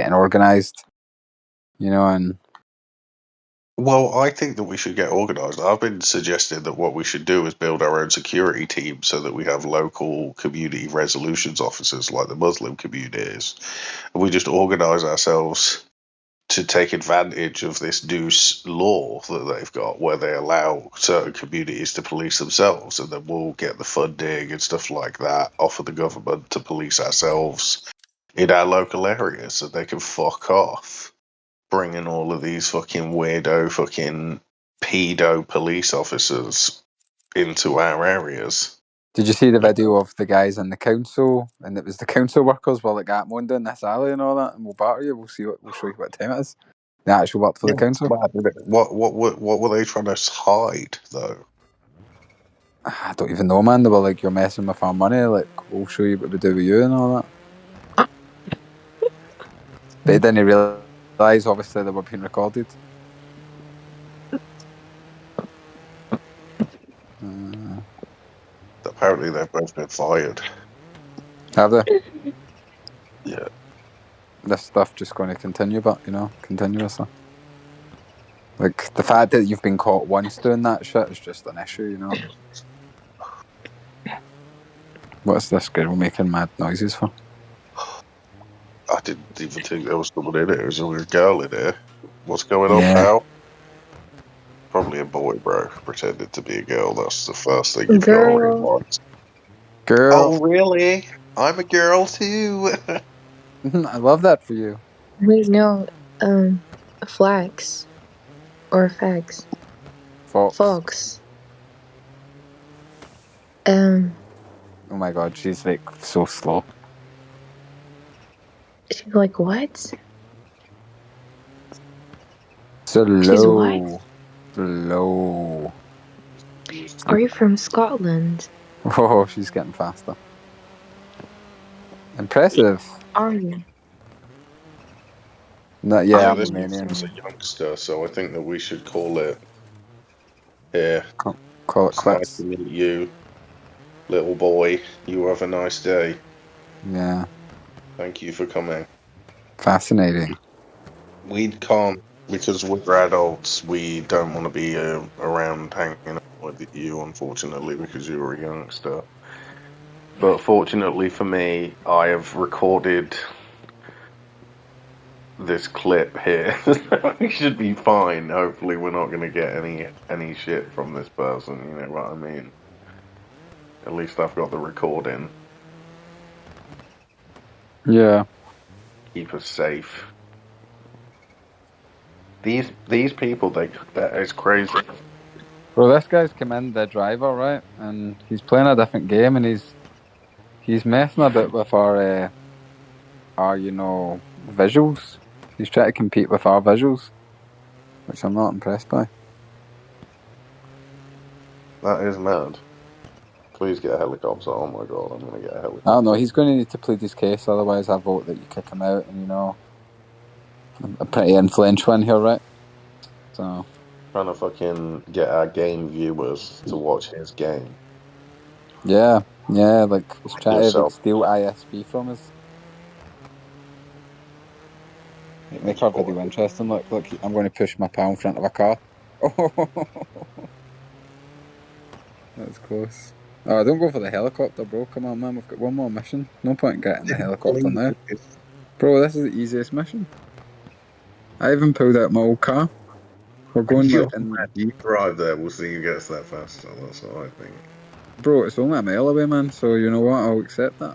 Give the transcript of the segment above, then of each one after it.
getting organised, you know, and... Well, I think that we should get organised. I've been suggesting that what we should do is build our own security team so that we have local community resolutions officers like the Muslim community is. And we just organise ourselves to take advantage of this new law that they've got where they allow certain communities to police themselves, and then we'll get the funding and stuff like that off of the government to police ourselves in our local areas so they can fuck off bringing all of these fucking weirdo fucking pedo police officers into our areas. Did you see the video of the guys in the council, and it was the council workers were like at Monday in this alley and all that, and we'll batter you. We'll show you what time it is. They actually worked for the council. What were they trying to hide though? I don't even know, man. They were like, "You're messing with our money. Like, we'll show you what we do with you and all that." They didn't realise, obviously, they were being recorded. Apparently, they've both been fired. Have they? Yeah. This stuff just going to continue, but continuously. Like the fact that you've been caught once doing that shit is just an issue, you know. What's this girl making mad noises for? I didn't even think there was someone in it. There was only a girl in there. What's going on, pal? Probably a boy, bro. Pretended to be a girl. That's the first thing you've got to realize. Girl. Oh, really? I'm a girl too. I love that for you. Wait, no. Flax. Or fags. Fox. Oh my god, she's like so slow. She's like, what? Slow. She's what? Slow. Are you from Scotland? Oh, she's getting faster. Impressive. Are you? No, yeah, this is a youngster, so I think that we should call it. Yeah. Call it quits. Nice to meet you, little boy. You have a nice day. Yeah. Thank you for coming. Fascinating. We can't, because we're adults, we don't want to be around hanging out with you, unfortunately, because you're a youngster. But fortunately for me, I have recorded this clip here. We should be fine. Hopefully we're not going to get any shit from this person, you know what I mean? At least I've got the recording. Yeah. Keep us safe. These people, it's crazy. Well, this guy's come in, the driver, right? And he's playing a different game, and he's messing a bit with our visuals. He's trying to compete with our visuals, which I'm not impressed by. That is mad. Please get a helicopter. Oh my god, I'm going to get a helicopter. Oh no, he's going to need to plead his case, otherwise I vote that you kick him out, and I'm pretty influential in here, right? So... Trying to fucking get our game viewers to watch his game. Yeah, like he's trying to steal ISP from us. Make our video interesting. Look, I'm going to push my pal in front of a car. Oh, that's close. Oh, don't go for the helicopter, bro. Come on, man. We've got one more mission. No point in getting the helicopter now. Bro, this is the easiest mission. I even pulled out my old car. We're going you drive there, we'll see who gets there faster. That's what I think. Bro, it's only a mile away, man, so you know what? I'll accept that.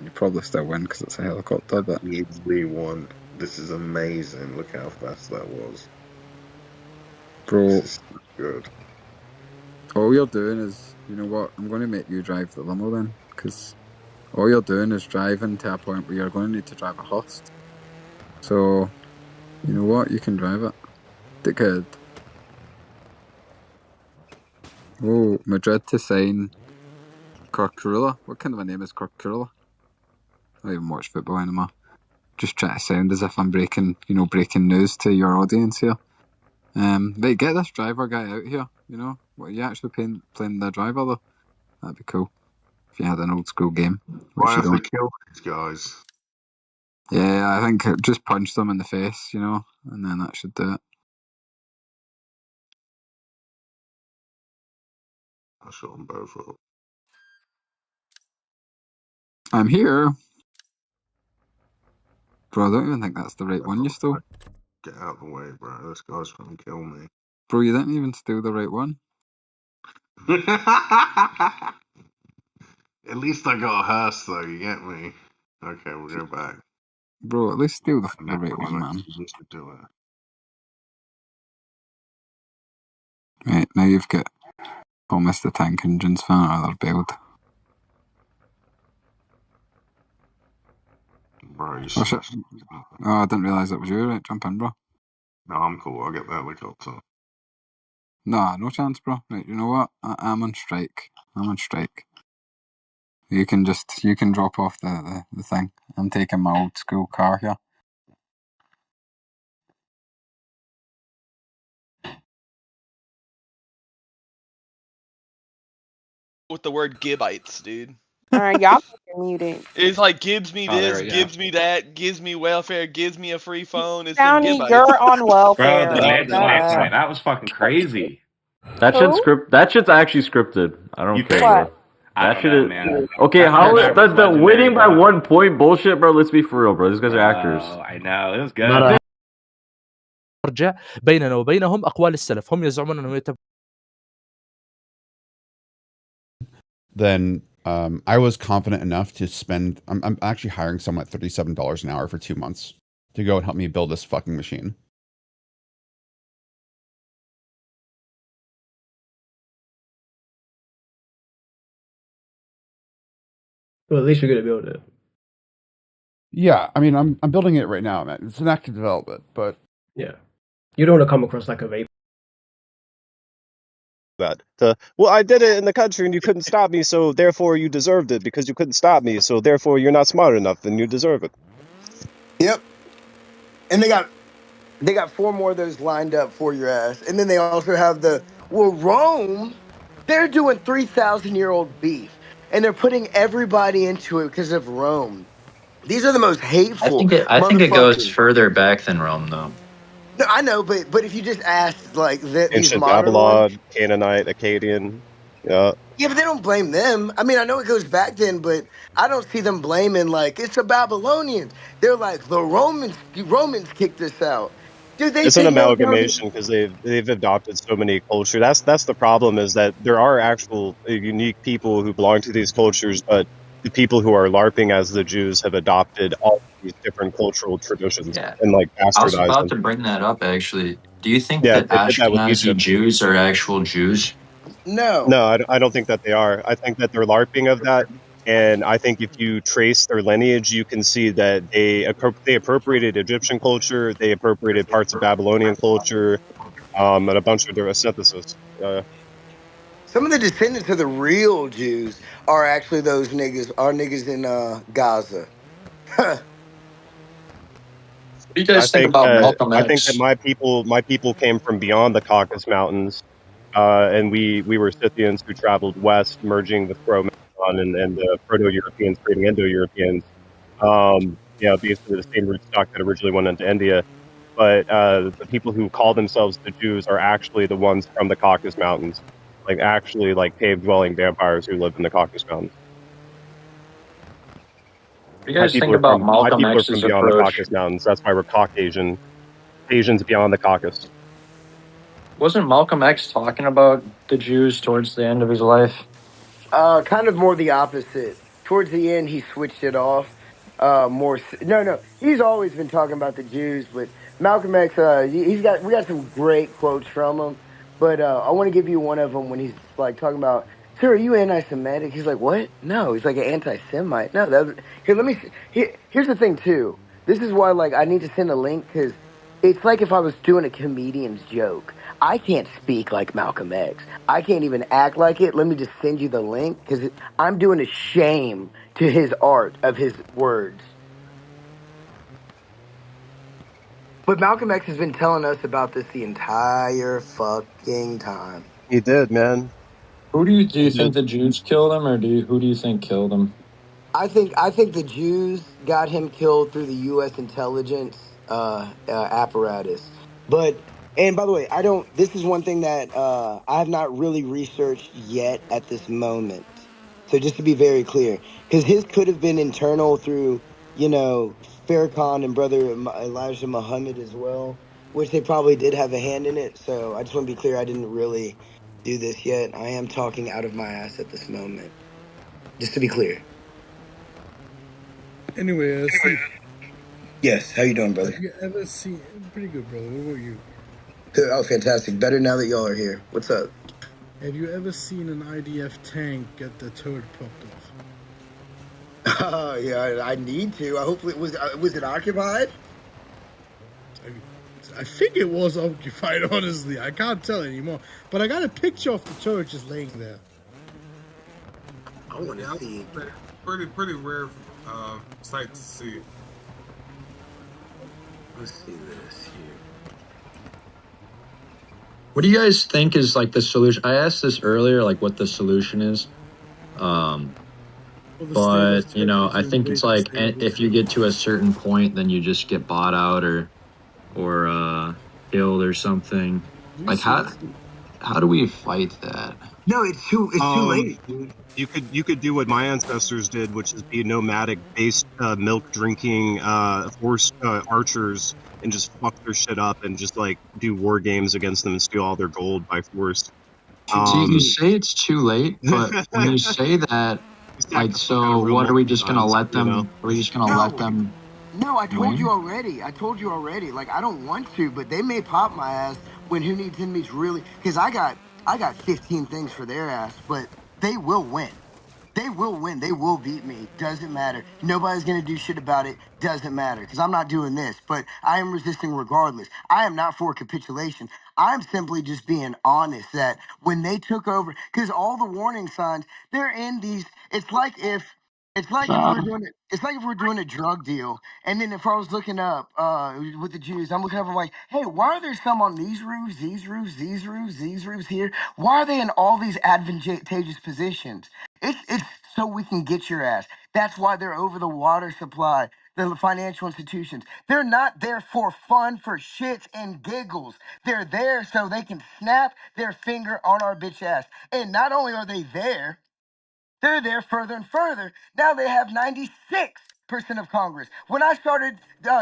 You probably still win because it's a helicopter, but... Easily won. This is amazing. Look how fast that was. Bro. This is good. All you're doing is... You know what? I'm going to make you drive the limo then, because all you're doing is driving to a point where you're going to need to drive a hearse. So, you know what? You can drive it. Dickhead. Oh, Madrid to sign Corculla. What kind of a name is Corculla? I don't even watch football anymore. Just try to sound as if I'm breaking news to your audience here. But get this driver guy out here, What, are you actually playing the driver though? That'd be cool. if you had an old school game. Why Which you have to don't. kill these guys? Yeah, I think just punch them in the face, you know, and then that should do it. I shot them both up. I'm here. Bro, I don't even think that's the right one you stole. Get out of the way, bro. This guy's trying to kill me. Bro, you didn't even steal the right one. At least I got a hearse, though, you get me? Okay, we'll go back. Bro, at least steal the right one, man. Used to do it. Right, now you've got almost the Tank Engines fan I love build. Bro, you Oh, shit. Oh, I didn't realise it was you. Right, jump in, bro. No, I'm cool. I'll get the helicopter. Nah, no chance, bro. Right, you know what? I'm on strike. I'm on strike. You can drop off the thing. I'm taking my old school car here. With the word Gibbites, dude. Alright, y'all muted. It's like gives me this, gives me that, gives me welfare, gives me a free phone. It's them County, Gibbites. you're on welfare. Bro, the next point, that was fucking crazy. That shit's actually scripted. I don't care, bro. That shit is, man. Okay, how the winning by 1 point bullshit, bro? Let's be for real, bro. These guys are actors. I know, it was good. مرجع بيننا وبينهم أقوال السلف هم يزعمون أنه Then I was confident enough to spend. I'm actually hiring someone at $37 an hour for 2 months to go and help me build this fucking machine. Well, at least you're gonna build it. Yeah, I mean, I'm building it right now, man. It's an active development, but yeah, you don't want to come across like a vape. That well, I did it in the country and you couldn't stop me, so therefore you deserved it because you couldn't stop me, so therefore you're not smart enough and you deserve it. Yep. And they got 4 more of those lined up for your ass. And then they also have Rome, they're doing 3,000-year-old beef. And they're putting everybody into it because of Rome. These are the most hateful. I think it goes further back than Rome, though. No, I know, but if you just ask like these Ancient modern Babylon, ones, Canaanite, Akkadian, yeah. Yeah, but they don't blame them. I mean, I know it goes back then, but I don't see them blaming like it's the Babylonians. They're like the Romans kicked us out. Dude, It's an amalgamation because they've adopted so many cultures. That's the problem, is that there are actual unique people who belong to these cultures, but the people who are LARPing as the Jews have adopted all these different cultural traditions and like bastardized I was about them. to bring that up, actually. Do you think Yeah, that they did that with Ashkenazi Egypt. Jews are actual Jews? No. No, I don't think that they are. I think that they're LARPing of that. And I think if you trace their lineage, you can see that they appropriated Egyptian culture, they appropriated parts of Babylonian culture, and a bunch of their synthesis. Some of the descendants of the real Jews are actually those niggas, in Gaza. What do you guys think about Malcolm X? I think that my people came from beyond the Caucasus Mountains, and we were Scythians who traveled west, merging with Cro-Magnon and the Proto-Europeans creating Indo-Europeans. Basically the same rootstock that originally went into India. But the people who call themselves the Jews are actually the ones from the Caucasus Mountains, like actually like cave-dwelling vampires who live in the Caucasus Mountains. What do you guys think about Malcolm My people are X's from beyond the approach? Caucasus Mountains. That's why we're Caucasian. Asians beyond the Caucasus. Wasn't Malcolm X talking about the Jews towards the end of his life? Kind of more the opposite. Towards the end, he switched it off. No. He's always been talking about the Jews, but Malcolm X, we got some great quotes from him. But I want to give you one of them when he's like talking about, "Sir, are you anti-Semitic?" He's like, "What? No." He's like an anti-Semite. No, here's the thing too. This is why like I need to send a link, because it's like if I was doing a comedian's joke. I can't speak like Malcolm X. I can't even act like it. Let me just send you the link, because I'm doing a shame to his art of his words. But Malcolm X has been telling us about this the entire fucking time. He did, man. Who do you think the Jews killed him, or who do you think killed him? I think the Jews got him killed through the U.S. intelligence apparatus. And by the way, this is one thing that I have not really researched yet at this moment. So just to be very clear, because his could have been internal through, Farrakhan and brother Elijah Muhammad as well, which they probably did have a hand in it. So I just want to be clear, I didn't really do this yet. I am talking out of my ass at this moment. Just to be clear. Anyway, Steve. Yes, how you doing, brother? Have you ever seen... Pretty good, brother. What about you? Oh, fantastic. Better now that y'all are here. What's up? Have you ever seen an IDF tank get the turret popped off? Yeah, I need to. Hopefully, was it occupied? I think it was occupied, honestly. I can't tell anymore. But I got a picture of the turret just laying there. I want to see. Pretty rare sight to see. Let's see this here. What do you guys think is like the solution? I asked this earlier, like what the solution is. But I think it's like if you get to a certain point, then you just get bought out or killed or something. Like how do we fight that? No, it's too late, dude. You could do what my ancestors did, which is be nomadic-based, milk-drinking horse archers, and just fuck their shit up and just like do war games against them and steal all their gold by force. You say it's too late, but when you say that, like, so what are we just gonna let them? Are we just gonna let them? No, I told you already. Like, I don't want to, but they may pop my ass when Who Needs Enemies really, because I got 15 things for their ass, but they will win. They will win. They will beat me. Doesn't matter. Nobody's going to do shit about it. Doesn't matter. Because I'm not doing this. But I am resisting regardless. I am not for capitulation. I'm simply just being honest that when they took over, because all the warning signs, they're in these. It's like if we're doing a drug deal, and then if I was looking up with the Jews, I'm looking up, I'm like, hey, why are there some on these roofs, these roofs, these roofs, these roofs here? Why are they in all these advantageous positions? It's so we can get your ass. That's why they're over the water supply, the financial institutions. They're not there for fun, for shits and giggles. They're there so they can snap their finger on our bitch ass. And not only are they there, they're there further and further. Now they have 96% of Congress. When I started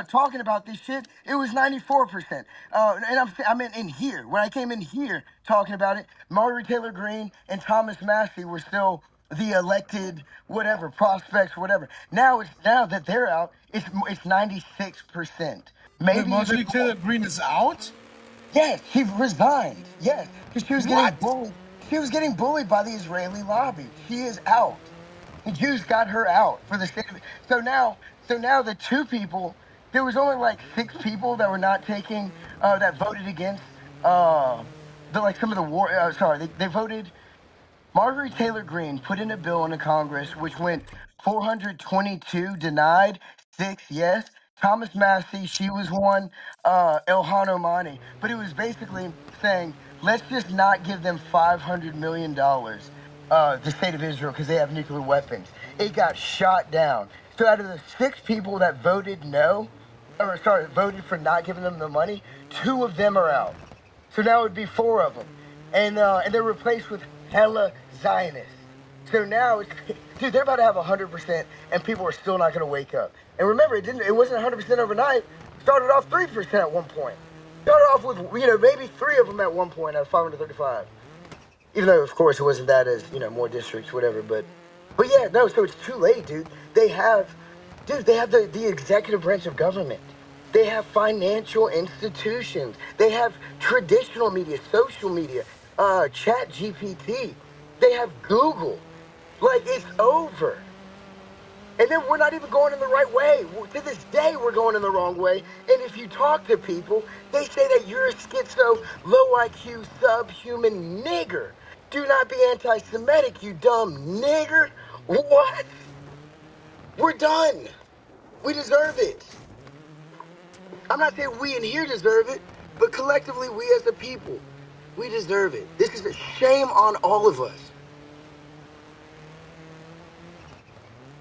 talking about this shit, it was 94%. And I meant in here. When I came in here talking about it, Marjorie Taylor Greene and Thomas Massie were still the elected whatever prospects, whatever. Now that they're out, it's 96%. Maybe Marjorie Taylor Greene is out? Yes, she resigned. Yes, because she was getting bullied. She was getting bullied by the Israeli lobby. She is out. The Jews got her out for the state of it. So now the two people, there was only like 6 people that were not taking, that voted against, some of the war. They voted. Marjorie Taylor Greene put in a bill in the Congress which went 422 denied, 6 yes. Thomas Massie, she was one, Ilhan Omani. But it was basically saying, let's just not give them $500 million, the state of Israel, because they have nuclear weapons. It got shot down. So out of the 6 people that voted voted for not giving them the money, 2 of them are out. So now it would be 4 of them. And they're replaced with hella Zionists. So now, dude, they're about to have 100%, and people are still not going to wake up. And remember, it wasn't 100% overnight. Started off 3% at one point. Started off with, maybe 3 of them at one point out of 535. Even though, of course, it wasn't that as, more districts, whatever. But yeah, no, so it's too late, dude. They have the executive branch of government. They have financial institutions. They have traditional media, social media, Chat GPT. They have Google. Like, it's over. And then we're not even going in the right way. To this day, we're going in the wrong way. And if you talk to people, they say that you're a schizo, low IQ, subhuman nigger. Do not be anti-Semitic, you dumb nigger. What? We're done. We deserve it. I'm not saying we in here deserve it, but collectively, we as a people, we deserve it. This is a shame on all of us.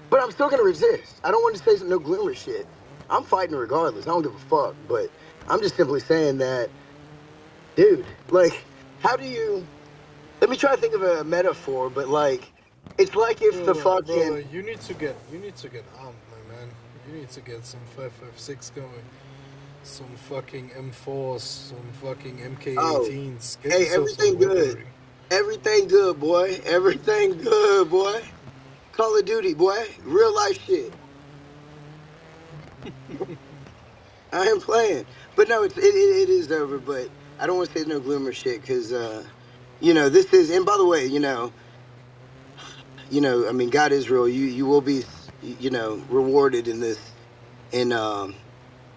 But I'm still gonna resist. I don't want to say some no glimmer shit. I'm fighting regardless. I don't give a fuck. But I'm just simply saying that, dude, like, how do you... Let me try to think of a metaphor, but like, it's like if the fucking... Bro, you need to get armed, my man. You need to get some 5.56 going. Some fucking M4s, some fucking MK18s. Get Hey, yourself everything some good. weaponry. Everything good, boy. Everything good, boy. Call of Duty, boy. Real life shit. I am playing. But no, it is over, but I don't want to say no glimmer shit, because, you know, this is... And by the way, you know, I mean, God is real. You will be, you know, rewarded in this, in,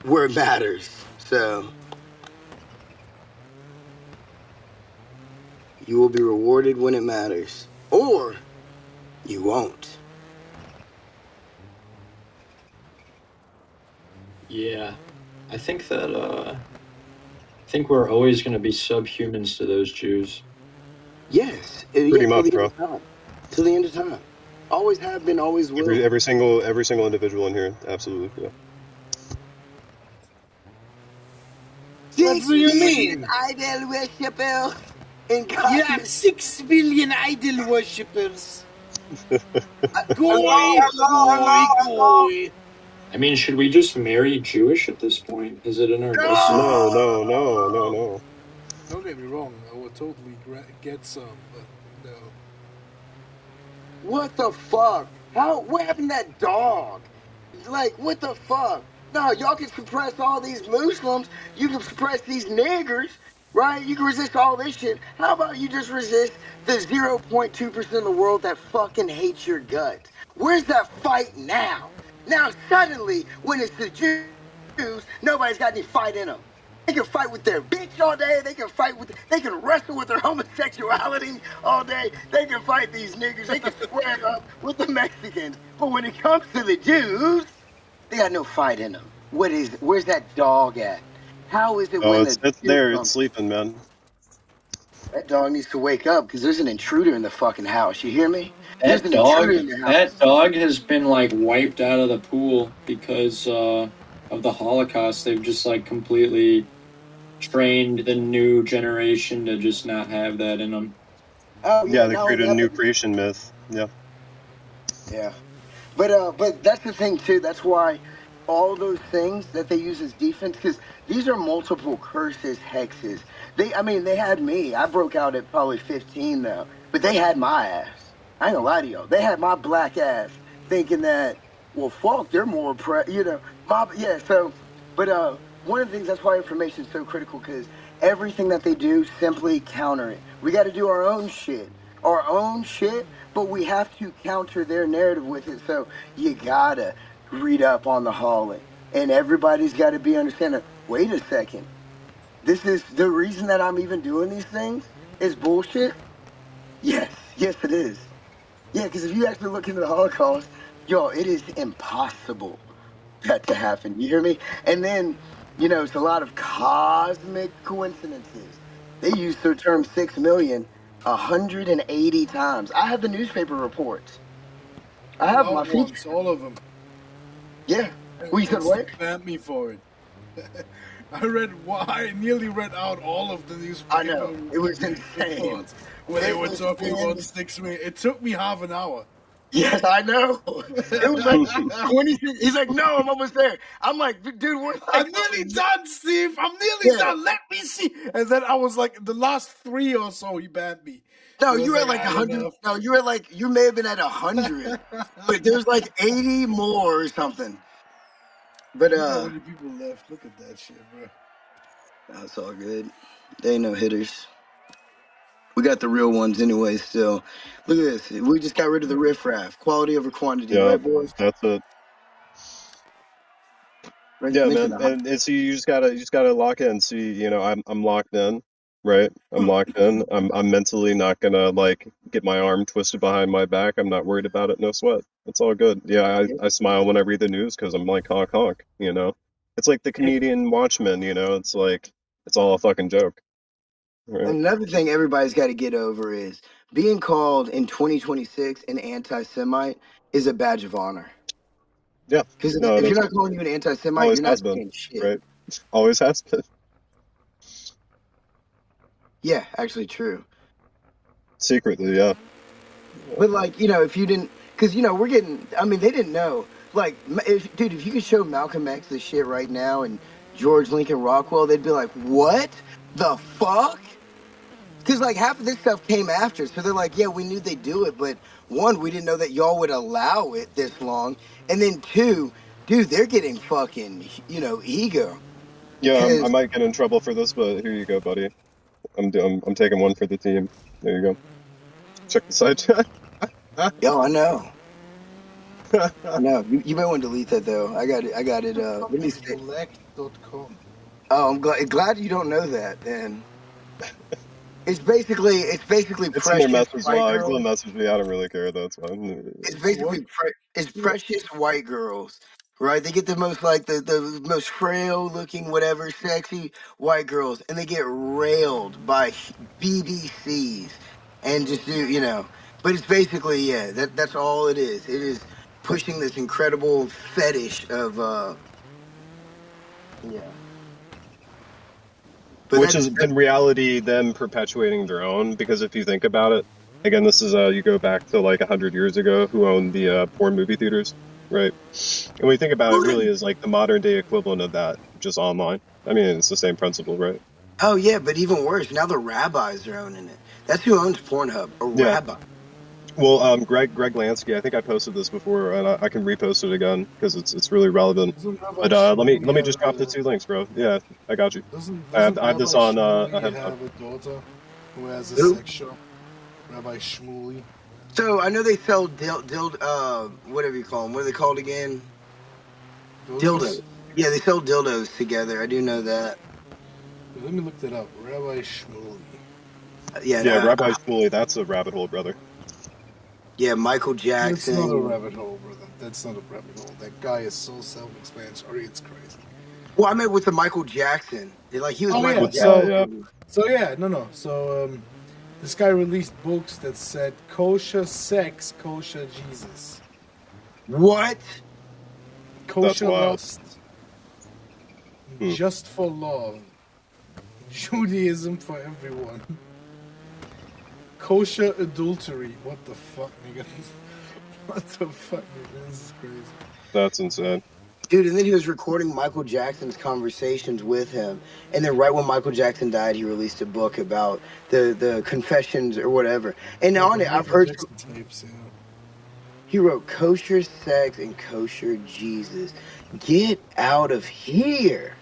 where it matters. So... You will be rewarded when it matters. Or you won't. Yeah, I think that I think we're always going to be subhumans to those Jews. Yes. Pretty much, bro. To the end of time. Always have been, always will. Every single individual in here, absolutely, yeah. What do you mean? Idol worshippers. You have 6 billion idol worshippers. Goy. I mean, should we just marry Jewish at this point? Is it in our best? No. Don't get me wrong, I would totally get some, but no. What the fuck? What happened to that dog? Like, what the fuck? No, y'all can suppress all these Muslims. You can suppress these niggers, right? You can resist all this shit. How about you just resist the 0.2% of the world that fucking hates your guts? Where's that fight now? Now, suddenly, when it's the Jews, nobody's got any fight in them. They can fight with their bitch all day. They can wrestle with their homosexuality all day. They can fight these niggers. They can square up with the Mexicans. But when it comes to the Jews, they got no fight in them. Where's that dog at? How is it when it's there. It's sleeping, man. That dog needs to wake up, because there's an intruder in the fucking house. You hear me? That dog has been like wiped out of the pool because of the Holocaust. They've just like completely trained the new generation to just not have that in them. Oh, yeah, they created a new creation myth. Yeah. Yeah. But that's the thing too. That's why all those things that they use as defense, because these are multiple curses, hexes. They had me. I broke out at probably 15 though, but they had my ass. I ain't gonna lie to y'all. They had my black ass, thinking that, well, fuck, they're more So, but one of the things, that's why information is so critical, because everything that they do, simply counter it. We got to do our own shit, but we have to counter their narrative with it. So you gotta read up on the Holland, and everybody's got to be understanding. Wait a second, this is the reason that I'm even doing these things is bullshit. Yes, it is. Yeah, because if you actually look into the Holocaust, yo, it is impossible that to happen. You hear me? And then, it's a lot of cosmic coincidences. They use the term 6 million 180 times. I have the newspaper reports. I have my features. All of them. Yeah. We said what? Ban me for it. I nearly read out all of the newspaper. I know. It was insane. When they were talking about 6 million. It took me half an hour. Yes, I know. It was like 26. He's like, no, I'm almost there. I'm like, dude, I'm nearly done, Steve. I'm nearly done. Let me see. And then I was like, the last 3 or so, he banned me. No, you were at like 100. No, you were like, you may have been at 100, but there's like 80 more or something. But how many people left? Look at that shit, bro. That's all good. They ain't no hitters. We got the real ones anyway still. Look at this. We just got rid of the riffraff. Quality over quantity, right, boys? That's it. Yeah, man. And see, you just gotta lock in. See, I'm locked in, right? I'm locked in. I'm mentally not gonna like get my arm twisted behind my back. I'm not worried about it. No sweat. It's all good. Yeah, I smile when I read the news because I'm like honk honk. It's like the comedian Watchmen. It's like it's all a fucking joke. Right. Another thing everybody's got to get over is being called in 2026 an anti-Semite is a badge of honor. Yeah. Because No, if that's you're not calling you an anti-Semite, always you're not has been, saying shit. right? Always has been. Yeah, actually true. Secretly, yeah. But like, if you didn't, because we're getting. I mean, they didn't know. Like, if you could show Malcolm X this shit right now and George Lincoln Rockwell, they'd be like, "What the fuck?" Because like half of this stuff came after, so they're like, "Yeah, we knew they'd do it, but one, we didn't know that y'all would allow it this long, and then two, dude, they're getting fucking, ego." Yeah, I 'Cause- might get in trouble for this, but here you go, buddy. I'm taking one for the team. There you go. Check the side chat. Yo, I know. I know. You might want to delete that though. I got it. Let me see. Black.com. Oh, I'm glad you don't know that. Then it's basically It's in their precious message white log. girls. They'll message me. I don't really care. That's fine. It's basically it's precious white girls, right? They get the most like the most frail looking, whatever, sexy white girls, and they get railed by BBCs and just do. But it's basically that's all it is. It is pushing this incredible fetish of yeah. But Which is in reality them perpetuating their own, because if you think about it, again, this is you go back to like 100 years ago, who owned the porn movie theaters, right? And when you think about it, really is like the modern day equivalent of that, just online. I mean, it's the same principle, right? Oh yeah, but even worse, now the rabbis are owning it. That's who owns Pornhub, a Yeah. rabbi. Well, Greg Lansky, I think I posted this before, and I can repost it again because it's really relevant. But let me just drop the 2 links, bro. Yeah, I got you. I have this on. I have a daughter who has a Who? sex shop. Rabbi Shmuley. So I know they sell whatever you call them. What are they called again? Dildos. Yeah, they sell dildos together. I do know that. Let me look that up. Rabbi Shmuley. Yeah, Rabbi Shmuley, that's a rabbit hole, brother. Yeah, Michael Jackson. That's not a rabbit hole, brother. That's not a rabbit hole. That guy is so self-explanatory. It's crazy. Well, I meant with the Michael Jackson. He was Oh, Michael yeah. Jackson. So this guy released books that said kosher sex, kosher Jesus. What? Kosher wild. lust. Just for love. Judaism for everyone. Kosher adultery. What the fuck, nigga? What the fuck, nigga? This is crazy. That's insane. Dude, and then he was recording Michael Jackson's conversations with him. And then right when Michael Jackson died, he released a book about the confessions or whatever. And on it, I've heard... Tapes, yeah. He wrote kosher sex and kosher Jesus. Get out of here.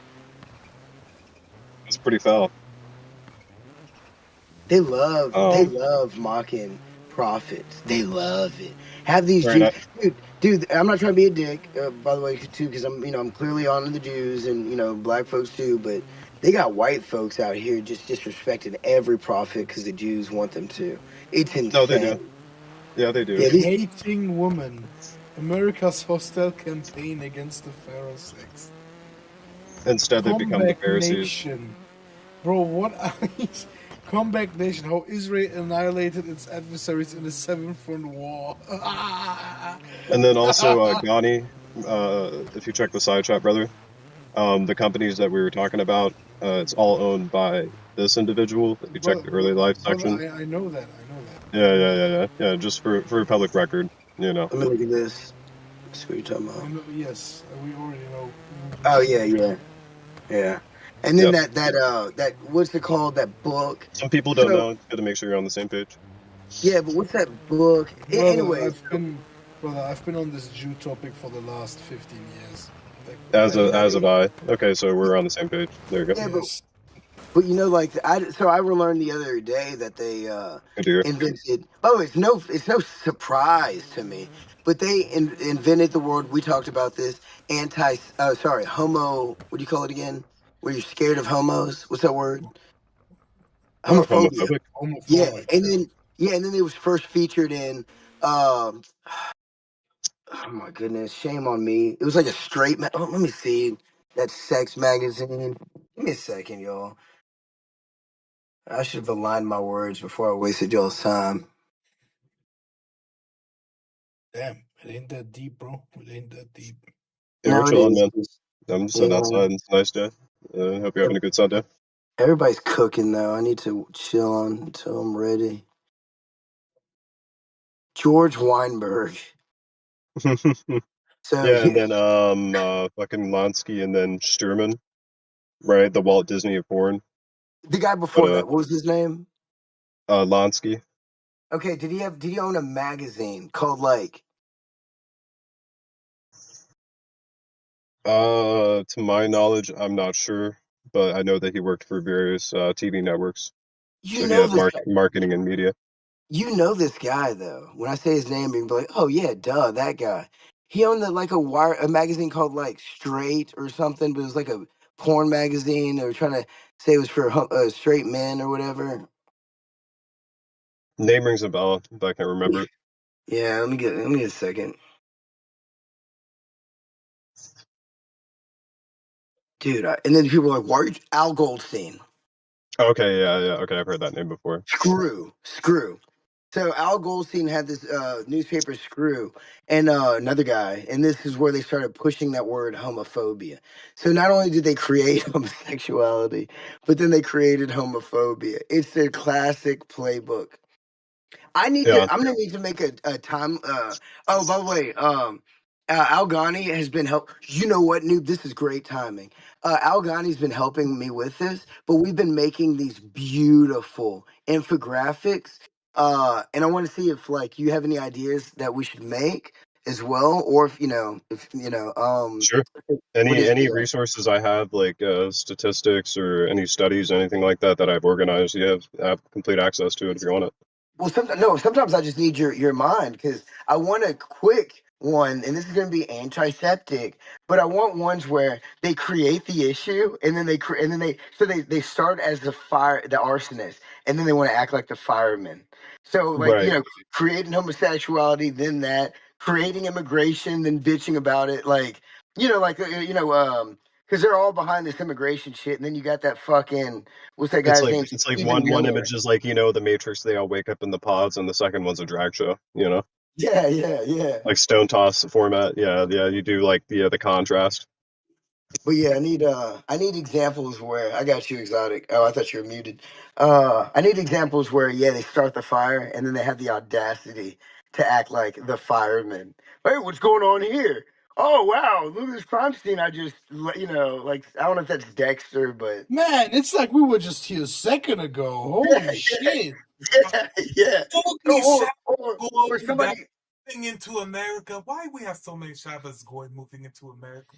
It's pretty foul. They love mocking prophets. They love it. Have these Right. Jews, dude. I'm not trying to be a dick, by the way, too, because I'm clearly on the Jews and black folks too. But they got white folks out here just disrespecting every prophet because the Jews want them to. It's insane. No, they do. Yeah, they do. Yeah, Hating woman. America's hostile campaign against the Pharaoh sex. Instead, they become the Comeback Pharisees. Nation. Bro, what are these? Comeback Nation, how Israel annihilated its adversaries in the Seventh Front War. And then also, Ghani, if you check the side chat, brother, the companies that we were talking about, it's all owned by this individual. If you check the early life section. I know that. Yeah. Just for public record, Let me look at this. That's what you're talking about. Yes, we already know. Oh yeah. And then that what's it called? That book. Some people don't know. It's good to make sure you're on the same page. Yeah, but what's that book? Brother, Anyways, I've been on this Jew topic for the last 15 years. As have I. Okay, so we're on the same page. There you go. Yeah, but I learned the other day that they invented. By the way, it's no surprise to me, but they invented the word. We talked about this. Homo. What do you call it again? Where you're scared of homos? What's that word? Homophobia. Yeah, and then it was first featured in. Oh my goodness, shame on me. It was like a straight. Let me see that sex magazine. Give me a second, y'all. I should have aligned my words before I wasted y'all's time. Damn, It ain't that deep, bro. It ain't that deep. Yeah, No, we're it chilling, is. man. I'm sitting outside. It's a nice day. Hope you're having a good Sunday. Everybody's cooking though. I need to chill on until I'm ready. George Weinberg. So Yeah, and then fucking Lansky and then Sturman, right? The Walt Disney of porn. the guy before that, what was his name? Lansky. Okay, did he own a magazine called like? To my knowledge, I'm not sure, but I know that he worked for various TV networks. You So he know had this guy. marketing and media. You know this guy though. When I say his name, you'll be like, "Oh yeah, duh, that guy." He owned a magazine called like Straight or something, but it was like a porn magazine. They were trying to say it was for straight men or whatever. Name rings a bell, but I can't remember it. Yeah, let me get a second. Dude, and then people are like, "Why are you Al Goldstein?" Okay, yeah, okay, I've heard that name before. Screw. So Al Goldstein had this newspaper, Screw, and another guy, and this is where they started pushing that word homophobia. So not only did they create homosexuality, but then they created homophobia. It's their classic playbook. I'm gonna need to make a time. Oh, by the way, Al Ghani has been You know what, Noob? This is great timing. Al Ghani's been helping me with this, but we've been making these beautiful infographics. And I want to see if like you have any ideas that we should make as well, or if Sure. Any resources I have, like statistics or any studies, anything like that I've organized, you have complete access to it if you want it. Well, sometimes I just need your mind because I want a quick one, and this is going to be antiseptic, but I want ones where they create the issue and then they start as the arsonist, and then they want to act like the fireman. So like Right. creating homosexuality, then that creating immigration, then bitching about it, because they're all behind this immigration shit, and then you got that fucking what's that guy's name? It's like Stephen one Miller. image is like, the Matrix, they all wake up in the pods, and the second one's a drag show, Yeah. Like stone toss format. Yeah, you do like the contrast. But yeah, I need examples where I got you, Exotic. Oh, I thought you were muted. I need examples where they start the fire and then they have the audacity to act like the firemen. Hey, what's going on here? Oh wow, look at this crime scene. I just I don't know if that's Dexter, but Man, it's like we were just here a second ago. Holy shit! yeah. Or somebody moving into America. Why we have so many Shabbos going moving into America?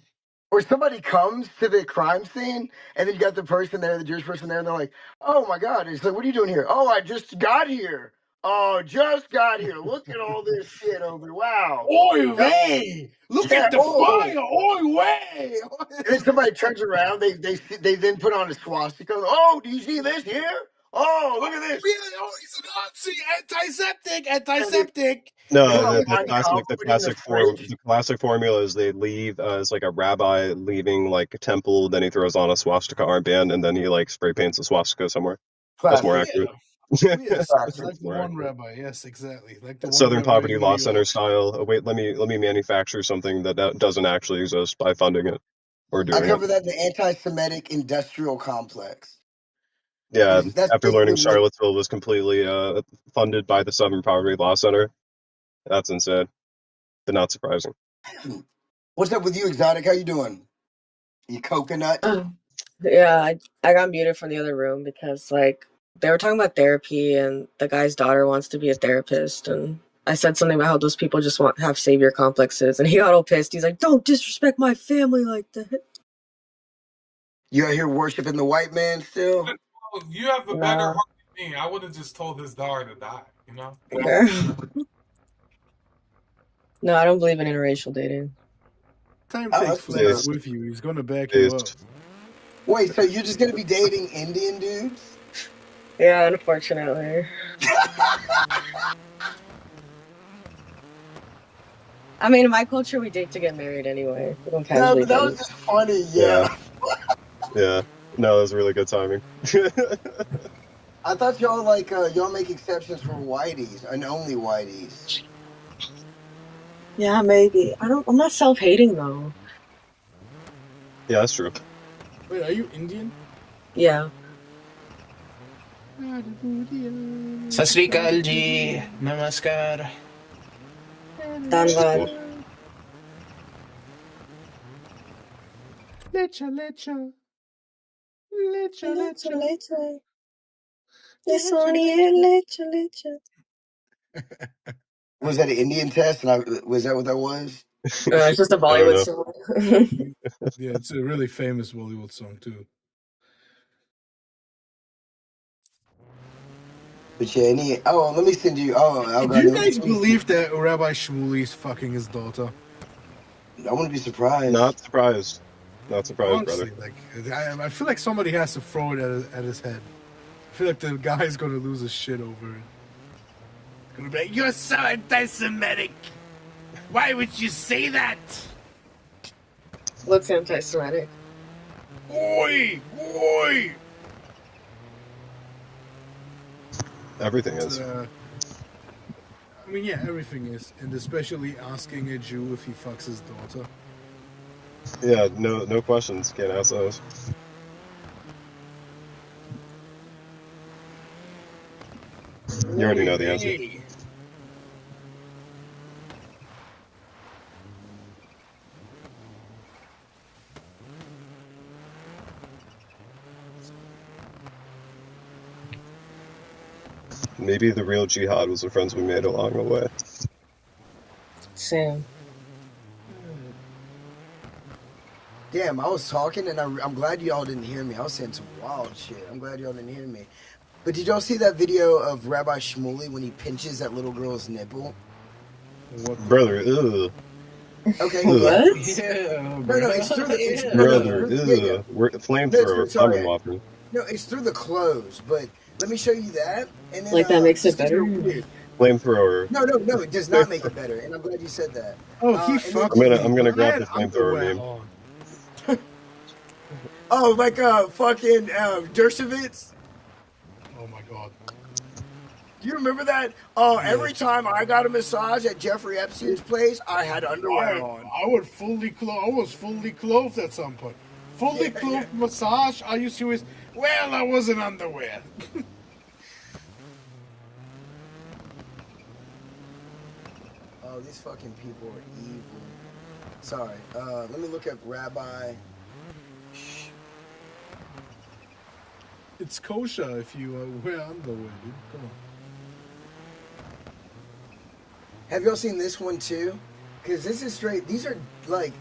Or somebody comes to the crime scene, and then you got the person there, the Jewish person there, and they're like, "Oh my God!" It's like, "What are you doing here?" "Oh, I just got here. Oh, just got here. Look at all this shit over. Wow. Oy vey! Look at the fire. Oy vey! And then somebody turns around. They then put on a swastika. Oh, do you see this here? Oh, look at this. Oh, he's a Nazi. Antiseptic. No, the classic formula is they leave as like a rabbi leaving like a temple, then he throws on a swastika armband, and then he like spray paints a swastika somewhere. That's more accurate. Yes, like the one rabbi. Yes, exactly. Like the one Southern rabbi Poverty in Law New Center York. style. Oh, wait, let me manufacture something that doesn't actually exist by funding it or I doing cover it. that in the anti-Semitic industrial complex. Yeah, That's after learning basically what- Charlottesville was completely funded by the Southern Poverty Law Center. That's insane, but not surprising. What's up with you, Exotic? How you doing? You coconut? Yeah, I got muted from the other room because like they were talking about therapy and the guy's daughter wants to be a therapist, and I said something about how those people just have savior complexes, and he got all pissed. He's like, "Don't disrespect my family like that." You out here worshiping the white man still? You have a better heart than me. I would have just told his daughter to die, No, I don't believe in interracial dating. Time takes flavor with you. He's gonna back you up. Wait, so you're just gonna be dating Indian dudes? Yeah, unfortunately. I mean, in my culture, we date to get married anyway. We don't casually that was just funny. Yeah. Yeah. No, that was really good timing. I thought y'all y'all make exceptions for whiteys and only whiteys. Yeah, maybe. I'm not self-hating though. Yeah, that's true. Wait, are you Indian? Yeah. सत श्री अकाल जी, नमस्कार. Danvad. Leche. Was that an Indian test? And was that what that was? It's just a Bollywood song. Yeah, it's a really famous Bollywood song too. But yeah, let me send you. Do you guys believe that Rabbi Shmuley is fucking his daughter? I wouldn't be surprised. Not surprised. Not surprised, Honestly, brother. like, I feel like somebody has to throw it at his head. I feel like the guy's gonna lose his shit over it. Gonna be like, "You're so anti-Semitic. Why would you say that?" What's anti-Semitic? Oi! Everything is. I mean, yeah, everything is, and especially asking a Jew if he fucks his daughter. Yeah, no questions. Can't ask those. You already know the answer. Maybe the real jihad was the friends we made along the way. Sam. Damn, I was talking, and I'm glad y'all didn't hear me. I was saying some wild shit. I'm glad y'all didn't hear me. But did y'all see that video of Rabbi Shmuley when he pinches that little girl's nipple? Brother, ugh. Okay. What? Yeah, No, it's through the... Brother, ugh. We're flamethrower, common whopper. No, it's through the clothes, but let me show you that. And then, Like that makes it just 'cause better? you're weird. Flamethrower. No, it does not make it better, and I'm glad you said that. Oh, he and fucked then- me. I'm gonna I grab had the flamethrower underwear meme. on. Oh, like fucking Dershowitz. Oh my god. Do you remember that? Oh, every time I got a massage at Jeffrey Epstein's place, I had underwear on. I was fully clothed at some point. Fully clothed massage? Are you serious? Well, I was in underwear. Oh, these fucking people are evil. Sorry. Let me look up Rabbi. It's kosher if you wear underwear, dude. Come on. Have y'all seen this one too? Because this is straight. These are like,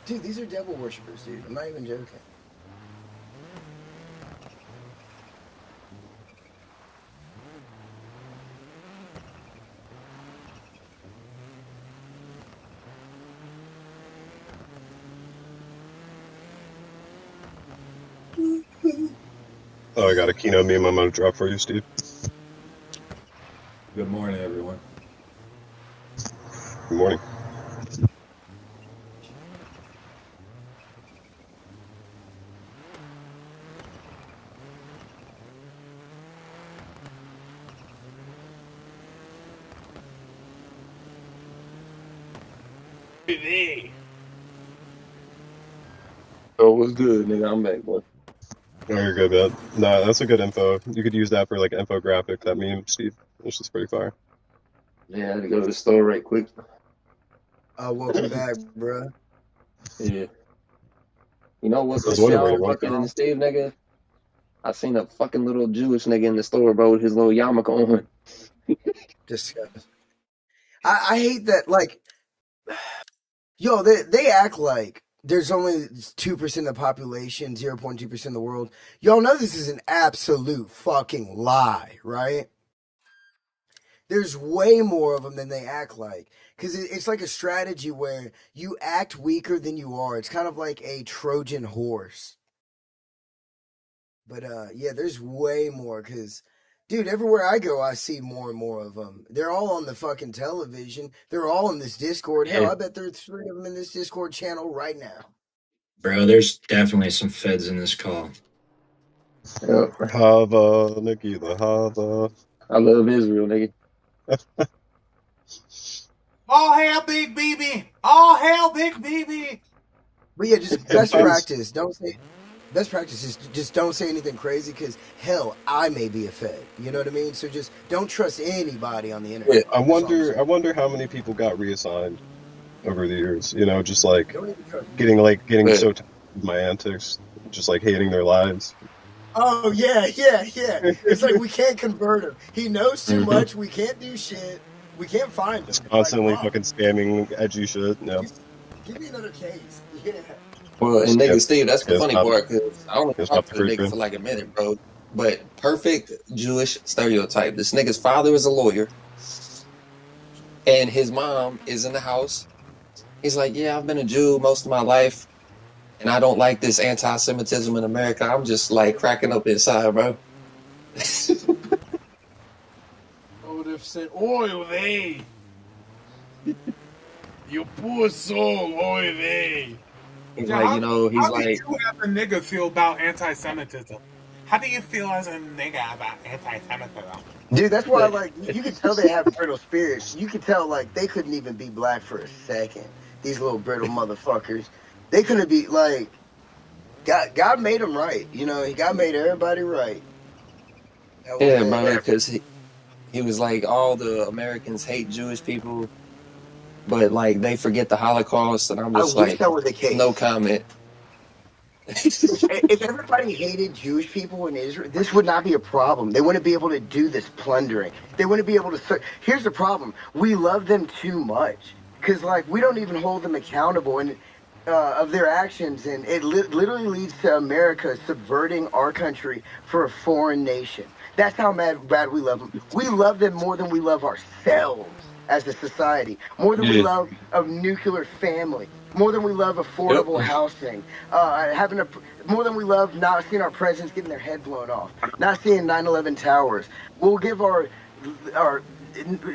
dude, these are devil worshippers, dude. I'm not even joking. Oh, I got a Kino meme I'm gonna drop for you, Steve. Good morning, everyone. Good morning. Oh, what's good, nigga? I'm back, boy. Oh, you're good, man. Nah, that's a good info. You could use that for like infographic, that meme, Steve. Which is pretty fire. Yeah, I had to go to the store right quick. Welcome back, bruh. Yeah. You know what's I was the wondering where shit you went. fucking Steve, nigga? I seen a fucking little Jewish nigga in the store, bro, with his little yarmulke on. Disgusting. I hate that. Like, yo, they act like there's only 2% of the population, 0.2% of the world. Y'all know this is an absolute fucking lie, right? There's way more of them than they act like. Because it's like a strategy where you act weaker than you are. It's kind of like a Trojan horse. But, yeah, there's way more because, dude, everywhere I go, I see more and more of them. They're all on the fucking television. They're all in this Discord. Hell, I bet there's 3 of them in this Discord channel right now. Bro, there's definitely some feds in this call. Yep. Hava, Nikita, Hava. I love Israel, nigga. All hail Big BB! All hail Big BB! But yeah, just best practice. Best practice is just don't say anything crazy because hell, I may be a Fed. You know what I mean? So just don't trust anybody on the internet. I wonder how many people got reassigned over the years. You know, just like getting so tired of my antics, just like hating their lives. Oh yeah. It's like we can't convert him. He knows too much. We can't do shit. We can't find him. Just constantly fucking spamming edgy shit. No. Give me another case. Yeah. Well, and nigga Steve, that's the funny part because I only talked to the nigga for like a minute, bro. But perfect Jewish stereotype. This nigga's father is a lawyer, and his mom is in the house. He's like, yeah, I've been a Jew most of my life, and I don't like this anti-Semitism in America. I'm just like cracking up inside, bro. I would have said, oy vey. You poor soul, oy vey. He's like, you know, he's how like, do you as a nigga feel about anti-Semitism? How do you feel as a nigga about anti-Semitism? Dude, that's why, like, you can tell they have brittle spirits. You can tell, like, they couldn't even be black for a second. These little brittle motherfuckers. They couldn't be, like, God made them right. You know, God made everybody right. yeah, bro, because he was like, all the Americans hate Jewish people, but like they forget the Holocaust, and I'm just I wish like, that were the case. no comment. If everybody hated Jewish people in Israel, this would not be a problem. They wouldn't be able to do this plundering. They wouldn't be able to. Here's the problem: we love them too much because, like, we don't even hold them accountable and of their actions, and it literally leads to America subverting our country for a foreign nation. That's how bad we love them. We love them more than we love ourselves as a society, more than we love a nuclear family, more than we love affordable housing, more than we love not seeing our presidents getting their head blown off, not seeing 9/11 towers. We'll give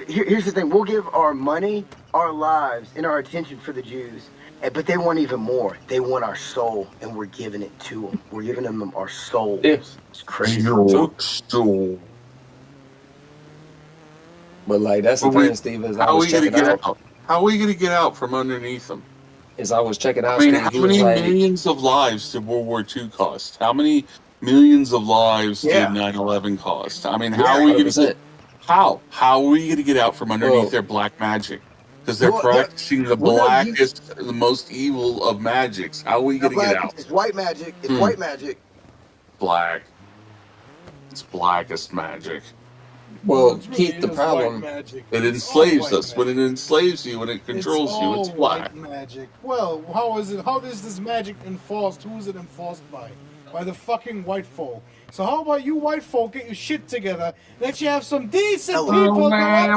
here's the thing, we'll give our money, our lives, and our attention for the Jews, but they want even more. They want our soul, and we're giving it to them. We're giving them our soul. It's crazy. Soul. But like that's the thing, Steve. Is I was checking out. How are we gonna get out from underneath them? Is I was checking out. I mean, Steve, how he was many like, millions of lives did World War II cost? How many millions of lives Yeah. did 9/11 cost? I mean, how are we gonna 100%. How are we gonna get out from underneath Well- their black magic? Because they're Well, practicing the well, no, you- blackest, the most evil of magics. How are we gonna get out? It's white magic. It's white magic. Black. It's blackest magic. well, Keith, the problem. It enslaves us. When it enslaves you, when it controls you, it's black. White magic. Well, how is it? How is this magic enforced? Who is it enforced by? By the fucking white folk. So how about you white folk get your shit together? Let you have some decent people go up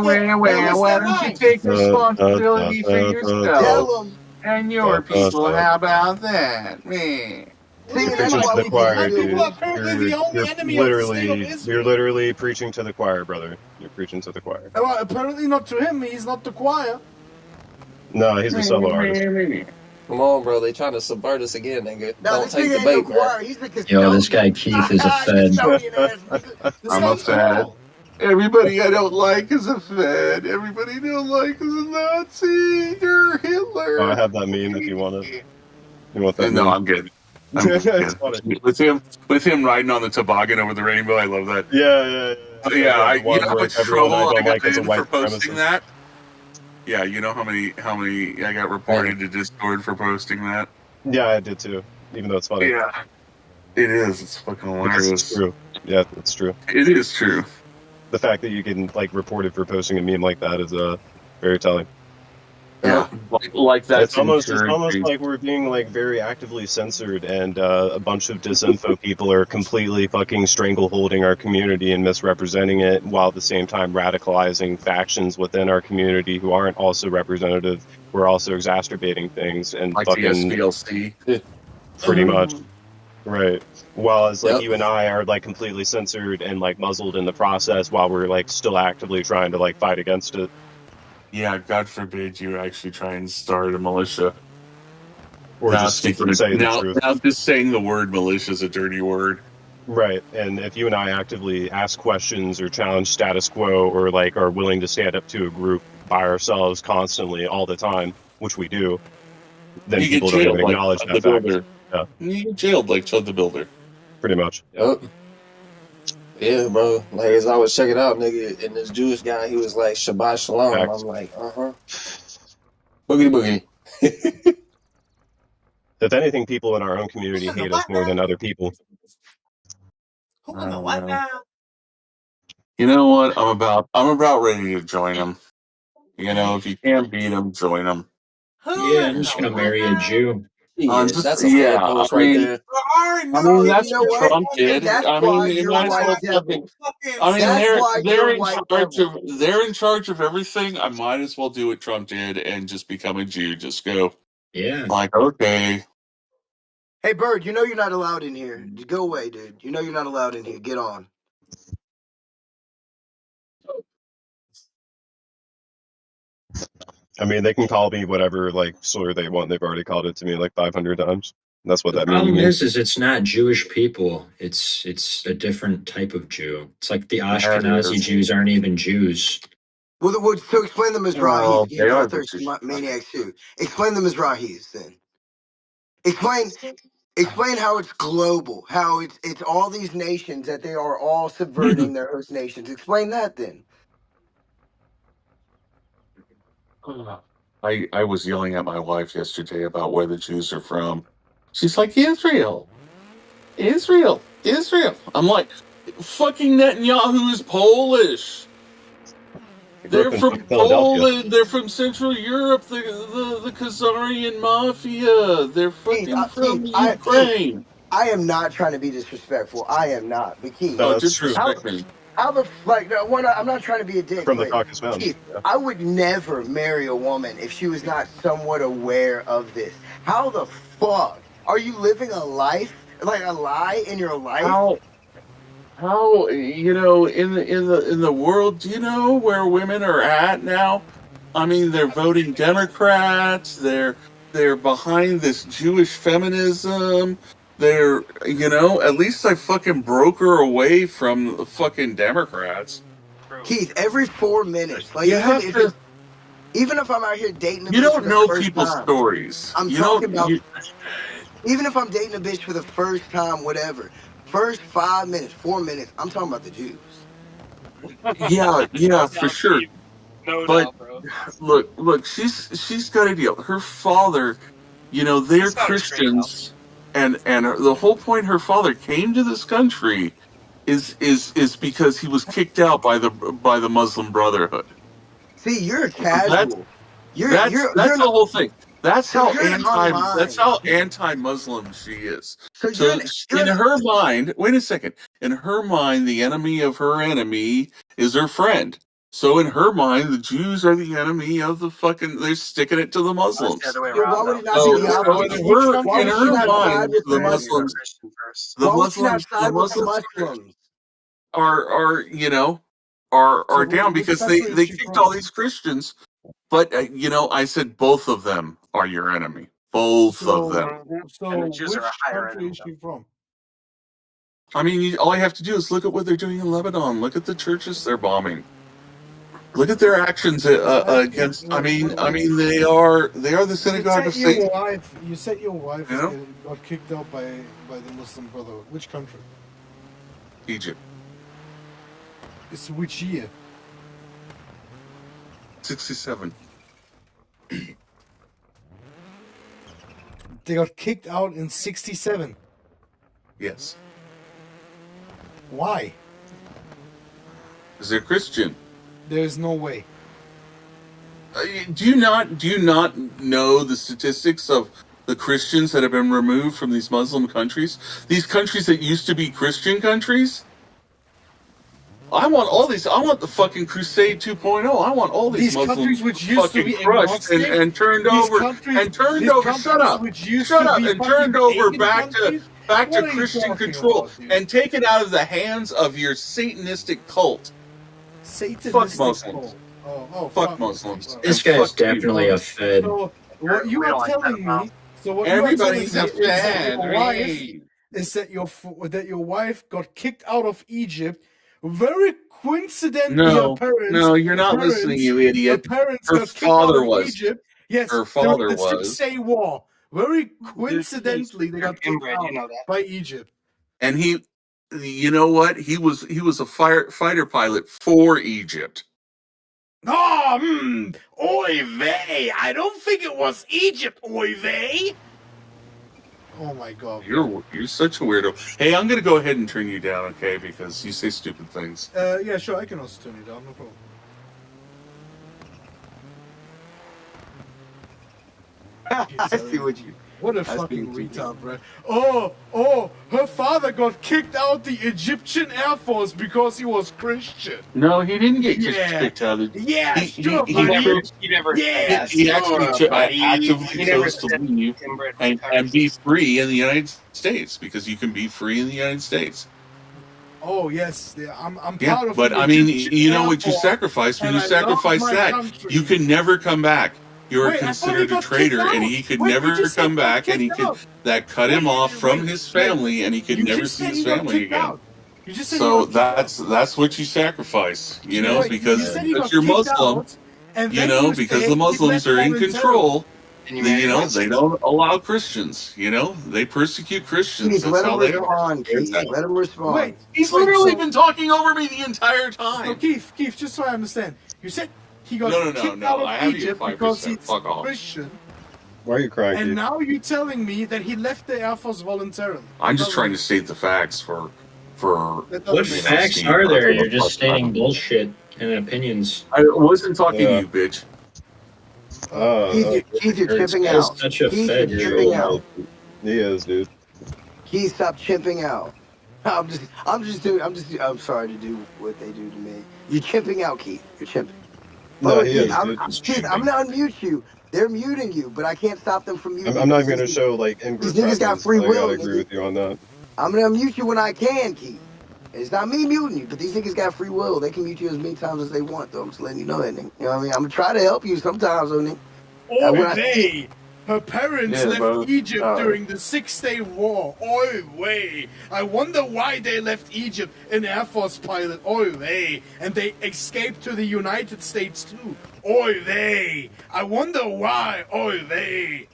there and risk their lives. responsibility for yourself and your people? How about that, man? You're preaching to the choir, dude. People are apparently the only enemy of the state of Israel. You're literally preaching to the choir, brother. You're preaching to the choir. Well, apparently not to him. He's not the choir. No, he's a solo artist. Come on, bro. They trying to subvert us again, nigga. No, Don't this take nigga the ain't bait, no choir. man. He's the custodian. Yo, this guy Keith is a Fed. Custodian ass nigga. I'm a Fed. Everybody I don't like is a Fed. Everybody I don't like is a Nazi. You're Hitler. I have that meme if you want it. You want that? No, meme? I'm good. It's funny. With him riding on the toboggan over the rainbow, I love that. Yeah. You know how much trouble I got in for posting supremacist. that? Yeah, you know how many I got reported to Discord for posting that? Yeah, I did too. Even though it's funny. Yeah. It is. It's fucking hilarious. It's true. Yeah, it's true. It is true. The fact that you get like reported for posting a meme like that is very telling. Yeah, like that's It's almost encouraging. like we're being like very actively censored, and a bunch of disinfo people are completely fucking strangleholding our community and misrepresenting it, while at the same time radicalizing factions within our community who aren't also representative. We're also exacerbating things and Like the fucking SPLC. pretty much. Right. While as like Yep. you and I are like completely censored and like muzzled in the process, while we're like still actively trying to like fight against it. Yeah, God forbid you actually try and start a militia. Or Now just speaking- say the now, truth. now just saying the word militia is a dirty word. Right. And if you and I actively ask questions or challenge status quo or like are willing to stand up to a group, by ourselves constantly all the time, which we do, then You get people don't jailed even like acknowledge Chud that the fact. Builder. Yeah, You get jailed like Chud the Builder. pretty much. Yup. Yeah, bro. Like, as I was checking out, nigga, and this Jewish guy, he was like, Shabbat Shalom. Facts. I'm like, Boogity boogie. If anything, people in our own community hate us more than other people. Who in the what now? You know what? I'm about ready to join them. You know, if you can't beat them, join them. Yeah, I'm just gonna marry a Jew. Yeah, that's a fair post right there. That's You know what what? Trump did. That's I why mean, you you're might as white well devil. fucking. I mean, That's why they're you're in white charge devil. of they're in charge of everything. I might as well do what Trump did and just become a Jew. Just go. Yeah. Like, okay. Hey, Bird, you know you're not allowed in here. Just go away, dude. You know you're not allowed in here. Get on. I mean, they can call me whatever like slur they want. They've already called it to me like 500 times. That's what The that problem means. is it's not Jewish people. It's a different type of Jew. It's like the Ashkenazi Jews aren't even Jews. Well, so explain them as Well, Rahis. they You're are a thirsty maniacs too. Explain them as Rahis then. Explain how it's global, how it's all these nations that they are all subverting their host nations. Explain that then. I was yelling at my wife yesterday about where the Jews are from. She's like, Israel. I'm like, fucking Netanyahu is Polish. They're from Poland. They're from Central Europe. The Khazarian mafia. They're fucking from Ukraine. I am not trying to be disrespectful. I am not. But Keith, No, disrespect me. I'm not trying to be a dick. From the but Caucasus Mountains. Keith, Yeah. I would never marry a woman if she was not somewhat aware of this. How the fuck are you living a life, like a lie in your life? How you know in the world? Do you know where women are at now? I mean, they're voting Democrats. They're behind this Jewish feminism. They're at least I fucking broke her away from the fucking Democrats. Keith, every 4 minutes, like You have to. even if I'm out here dating a You bitch don't for the know first people's time, stories. I'm You talking don't. about even if I'm dating a bitch for the first time, whatever. First 5 minutes, 4 minutes, I'm talking about the Jews. Yeah, for sure. No But doubt, bro. look, she's got a deal. Her father, they're Christians, and the whole point her father came to this country is because he was kicked out by the Muslim Brotherhood. See, you're casual. That's the whole thing. That's So how you're anti-Muslim she is. So in her mind, wait a second. In her mind, the enemy of her enemy is her friend. So in her mind, the Jews are the enemy of the fucking. They're sticking it to the Muslims. Why would it not be the opposite? In her mind, the Muslims, are down because they kicked all these Christians. But I said both of them are your enemy. Both of them. So which country is she from? I mean, all I have to do is look at what they're doing in Lebanon. Look at the churches they're bombing. Look at their actions against. I mean, they are the synagogue of Satan. You said your wife got kicked out by the Muslim Brotherhood. Which country? Egypt. It's which year? 67. They got kicked out in 67. Yes. Why? Because they're Christian. There's no way. Do you not know the statistics of the Christians that have been removed from these Muslim countries? These countries that used to be Christian countries? I want all these. I want the fucking Crusade 2.0. I want all these Muslims countries which used to be crushed and turned over. Shut up! Shut up! And turned over back to Christian control and taken out of the hands of your Satanistic cult. Fuck Muslims. Fuck Muslims. This guy's definitely a Fed. So what you are telling me? So what Everybody's you are a telling me Fed. is that your wife got kicked out of Egypt very coincidentally, No, her parents. no, you're not her listening, parents- you idiot. Her parents Her got kicked out father of was. Egypt. Yes, Her during father the was. Six-Day War. Very coincidentally, they got kicked out by Egypt. And you know what? He was a fighter pilot for Egypt. Oy vey! I don't think it was Egypt, oy vey! Oh my god. You're such a weirdo. Hey, I'm gonna go ahead and turn you down, okay? Because you say stupid things. Yeah, sure, I can also turn it down, no problem. I see what you. What a fucking retard, bro. Oh, her father got kicked out the Egyptian Air Force because he was Christian. No, he didn't get Yeah. kicked out of Yeah, he sure, he buddy. never Yes. he actually Sure, buddy. actively He never chose to said leave and be free in the United States because you can be free in the United States. Oh yes, yeah, I'm Yeah, proud of but the I mean, Egyptian you know Air what you Force, sacrifice when and you I love sacrifice my that. country. You can never come back. You're Wait, I thought considered he a got traitor, kicked and out. he could Wait, you never just said come he got back, and he kicked could out. that cut him off from his family, and he could You never just see said his he got family kicked again. out. You just said So he got kicked out. that's what you sacrifice, you know, Wait, because you said he got you're kicked Muslim, out, and you then know, you because say the he Muslims left are in voluntarily. control. And you You know, married they don't allow Christians. You know, they persecute Christians. Keith, That's let how him they are. respond, Keith. Let him respond. Wait, He's wait, literally so- been talking over me the entire So time. Keith, just so I understand, you said he got No, kicked out I of have you Egypt at because 5%. he's Fuck off. Christian, Why are you crying, and Keith? now you're telling me that he left the Air Force voluntarily. I'm just trying to state the facts for That doesn't What make facts Steve, are there? for the You're just fuck stating time. bullshit and opinions. I wasn't talking Yeah. to you, bitch. Keith, you're chipping That is out. such a Keith, fed you're chipping troll. out. He is, dude. Keith, stop chipping out. I'm sorry to do what they do to me. You're chipping out, Keith. You're chipping. No, Oh, he Keith, is, dude. Keith, I'm gonna unmute you. They're muting you, but I can't stop them from muting you. I'm not even because gonna show like in these group niggas got presence. free I will, gotta agree nigga. with you on that. I'm gonna mute you when I can, Keith. It's not me muting you, but these niggas got free will. They can mute you as many times as they want, though. I'm just letting you know that, nigga. You know what I mean? I'm gonna try to help you sometimes, though, nigga. Oy her parents Yeah, left bro. Egypt Oh. during the Six-Day War. Oy vey. I wonder why they left Egypt, an Air Force pilot. Oy vey. And they escaped to the United States too. Oy vey. I wonder why. Oy vey.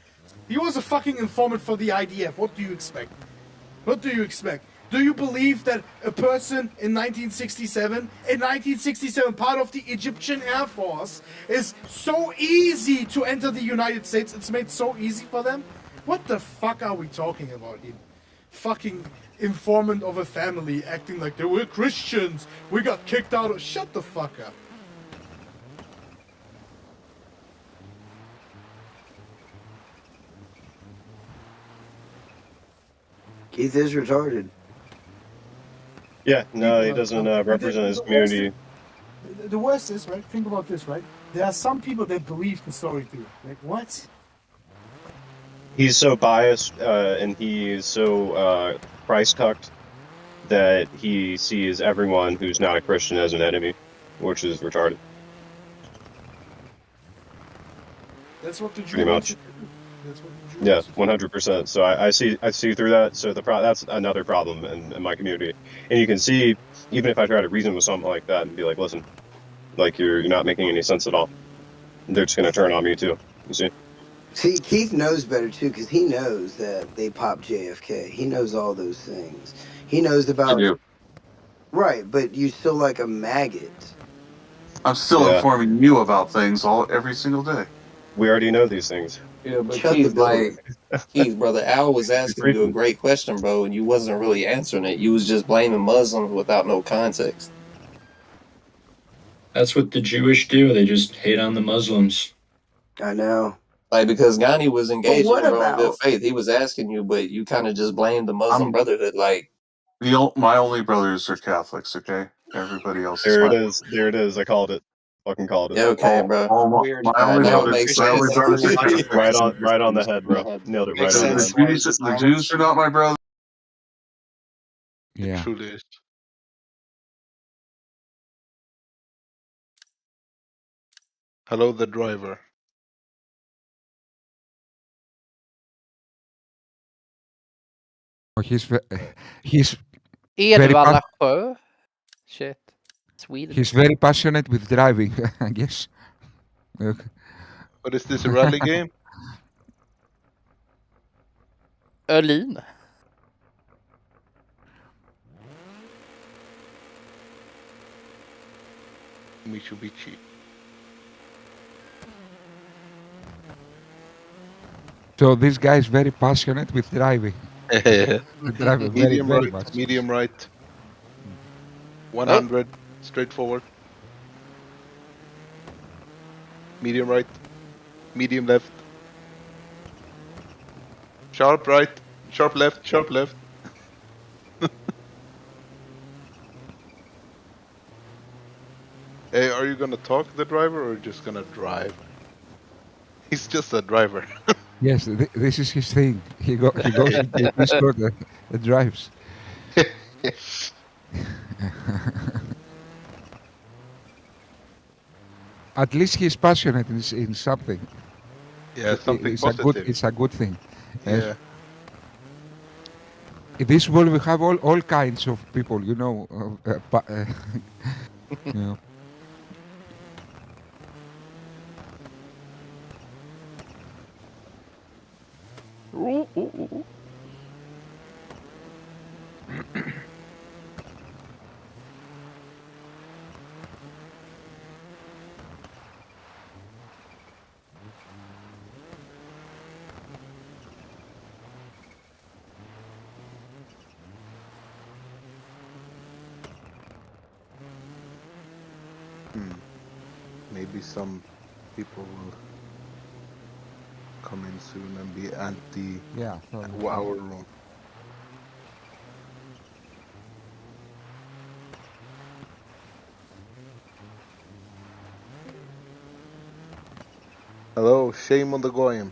He was a fucking informant for the IDF. What do you expect? What do you expect? Do you believe that a person in 1967, part of the Egyptian Air Force, is so easy to enter the United States? It's made so easy for them? What the fuck are we talking about here? Fucking informant of a family acting like they were Christians. We got kicked out of... Shut the fuck up. Keith is retarded. Yeah, no, he doesn't represent his community. The worst is, right, think about this, right? There are some people that believe the story too. Like, what? He's so biased and he's so Christ-tucked that he sees everyone who's not a Christian as an enemy, which is retarded. That's what the Jews Pretty much. do. That's what the Jews Yeah, do. 100%. So I see through that. So that's another problem in my community. And you can see, even if I try to reason with something like that and be like, listen, like you're not making any sense at all, they're just gonna turn on me too. You see? See, Keith knows better too, because he knows that they popped JFK. He knows all those things. He knows about. I do. Right, but you still like a maggot. I'm still Yeah. informing you about things every single day. We already know these things. Yeah, but Shut Keith, the door. Keith, brother, Al was asking you a great question, bro, and you wasn't really answering it. You was just blaming Muslims without no context. That's what the Jewish do. They just hate on the Muslims. I know. Like, because Ghani was engaged what in bro, in good about- faith. He was asking you, but you kind of just blamed the Muslim Brotherhood. Like, My only brothers are Catholics. Okay, everybody else There it is. is. There it is. I called it. Fucking called it. yeah, okay, bro. My only Now it brothers. makes My only sense. brothers are Catholics. Right on the head, bro. Nailed it right on the head. The Jews are not my brothers. Yeah. Truly is. Hello, the driver. Or he's Ian very Wallacho. Shit. Sweden. He's very passionate with driving, I guess. Okay. But is this a rally game? Öhlin. Mitsubishi. So this guy is very passionate with driving. Driving Medium very right, much. medium right. 100, straight forward. Medium right, medium left. Sharp right, sharp left, sharp left. Hey, are you gonna talk to the driver or just gonna drive? He's just a driver. Yes, this is his thing. He goes into Discord and drives. At least he's passionate in something. Yeah, something it's positive. It's a good thing. Yeah. In this world, we have all kinds of people, you know. You know. Maybe some people will come in soon and be anti our room. Hello, shame on the goyim.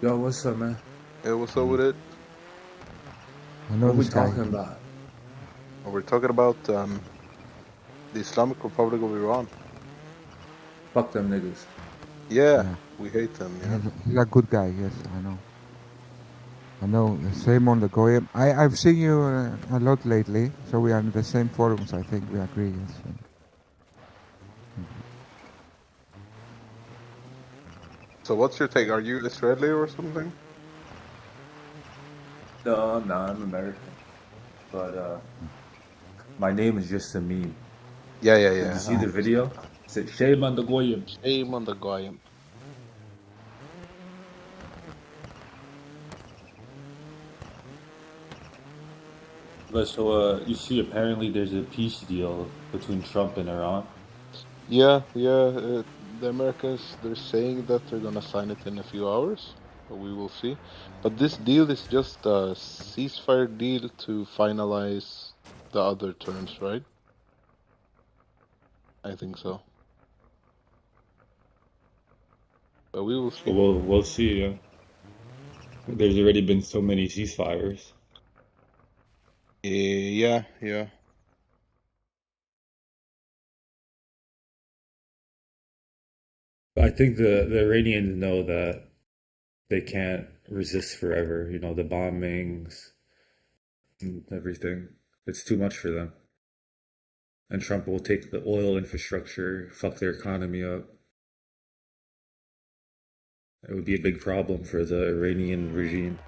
Yo, what's up, man? Hey, what's up with it? What we talking about? We're talking about the Islamic Republic of Iran. Fuck them niggas. Yeah, we hate them. Yeah. He's a good guy. Yes, I know. I know. Same on the Goyim. I've seen you a lot lately, so we are in the same forums. I think we agree. Yes. So what's your take? Are you Israeli or something? No, I'm American. But my name is just a meme. Yeah. Did you see the video? It said, shame on the Goyim. Shame on the goyim. But so you see, apparently there's a peace deal between Trump and Iran. Yeah. The Americans, they're saying that they're gonna sign it in a few hours, but we will see. But this deal is just a ceasefire deal to finalize the other terms, right? I think so. But we will see. We'll see. Yeah. There's already been so many ceasefires. Yeah. I think the Iranians know that they can't resist forever. You know, the bombings and everything. It's too much for them. And Trump will take the oil infrastructure, fuck their economy up. It would be a big problem for the Iranian regime.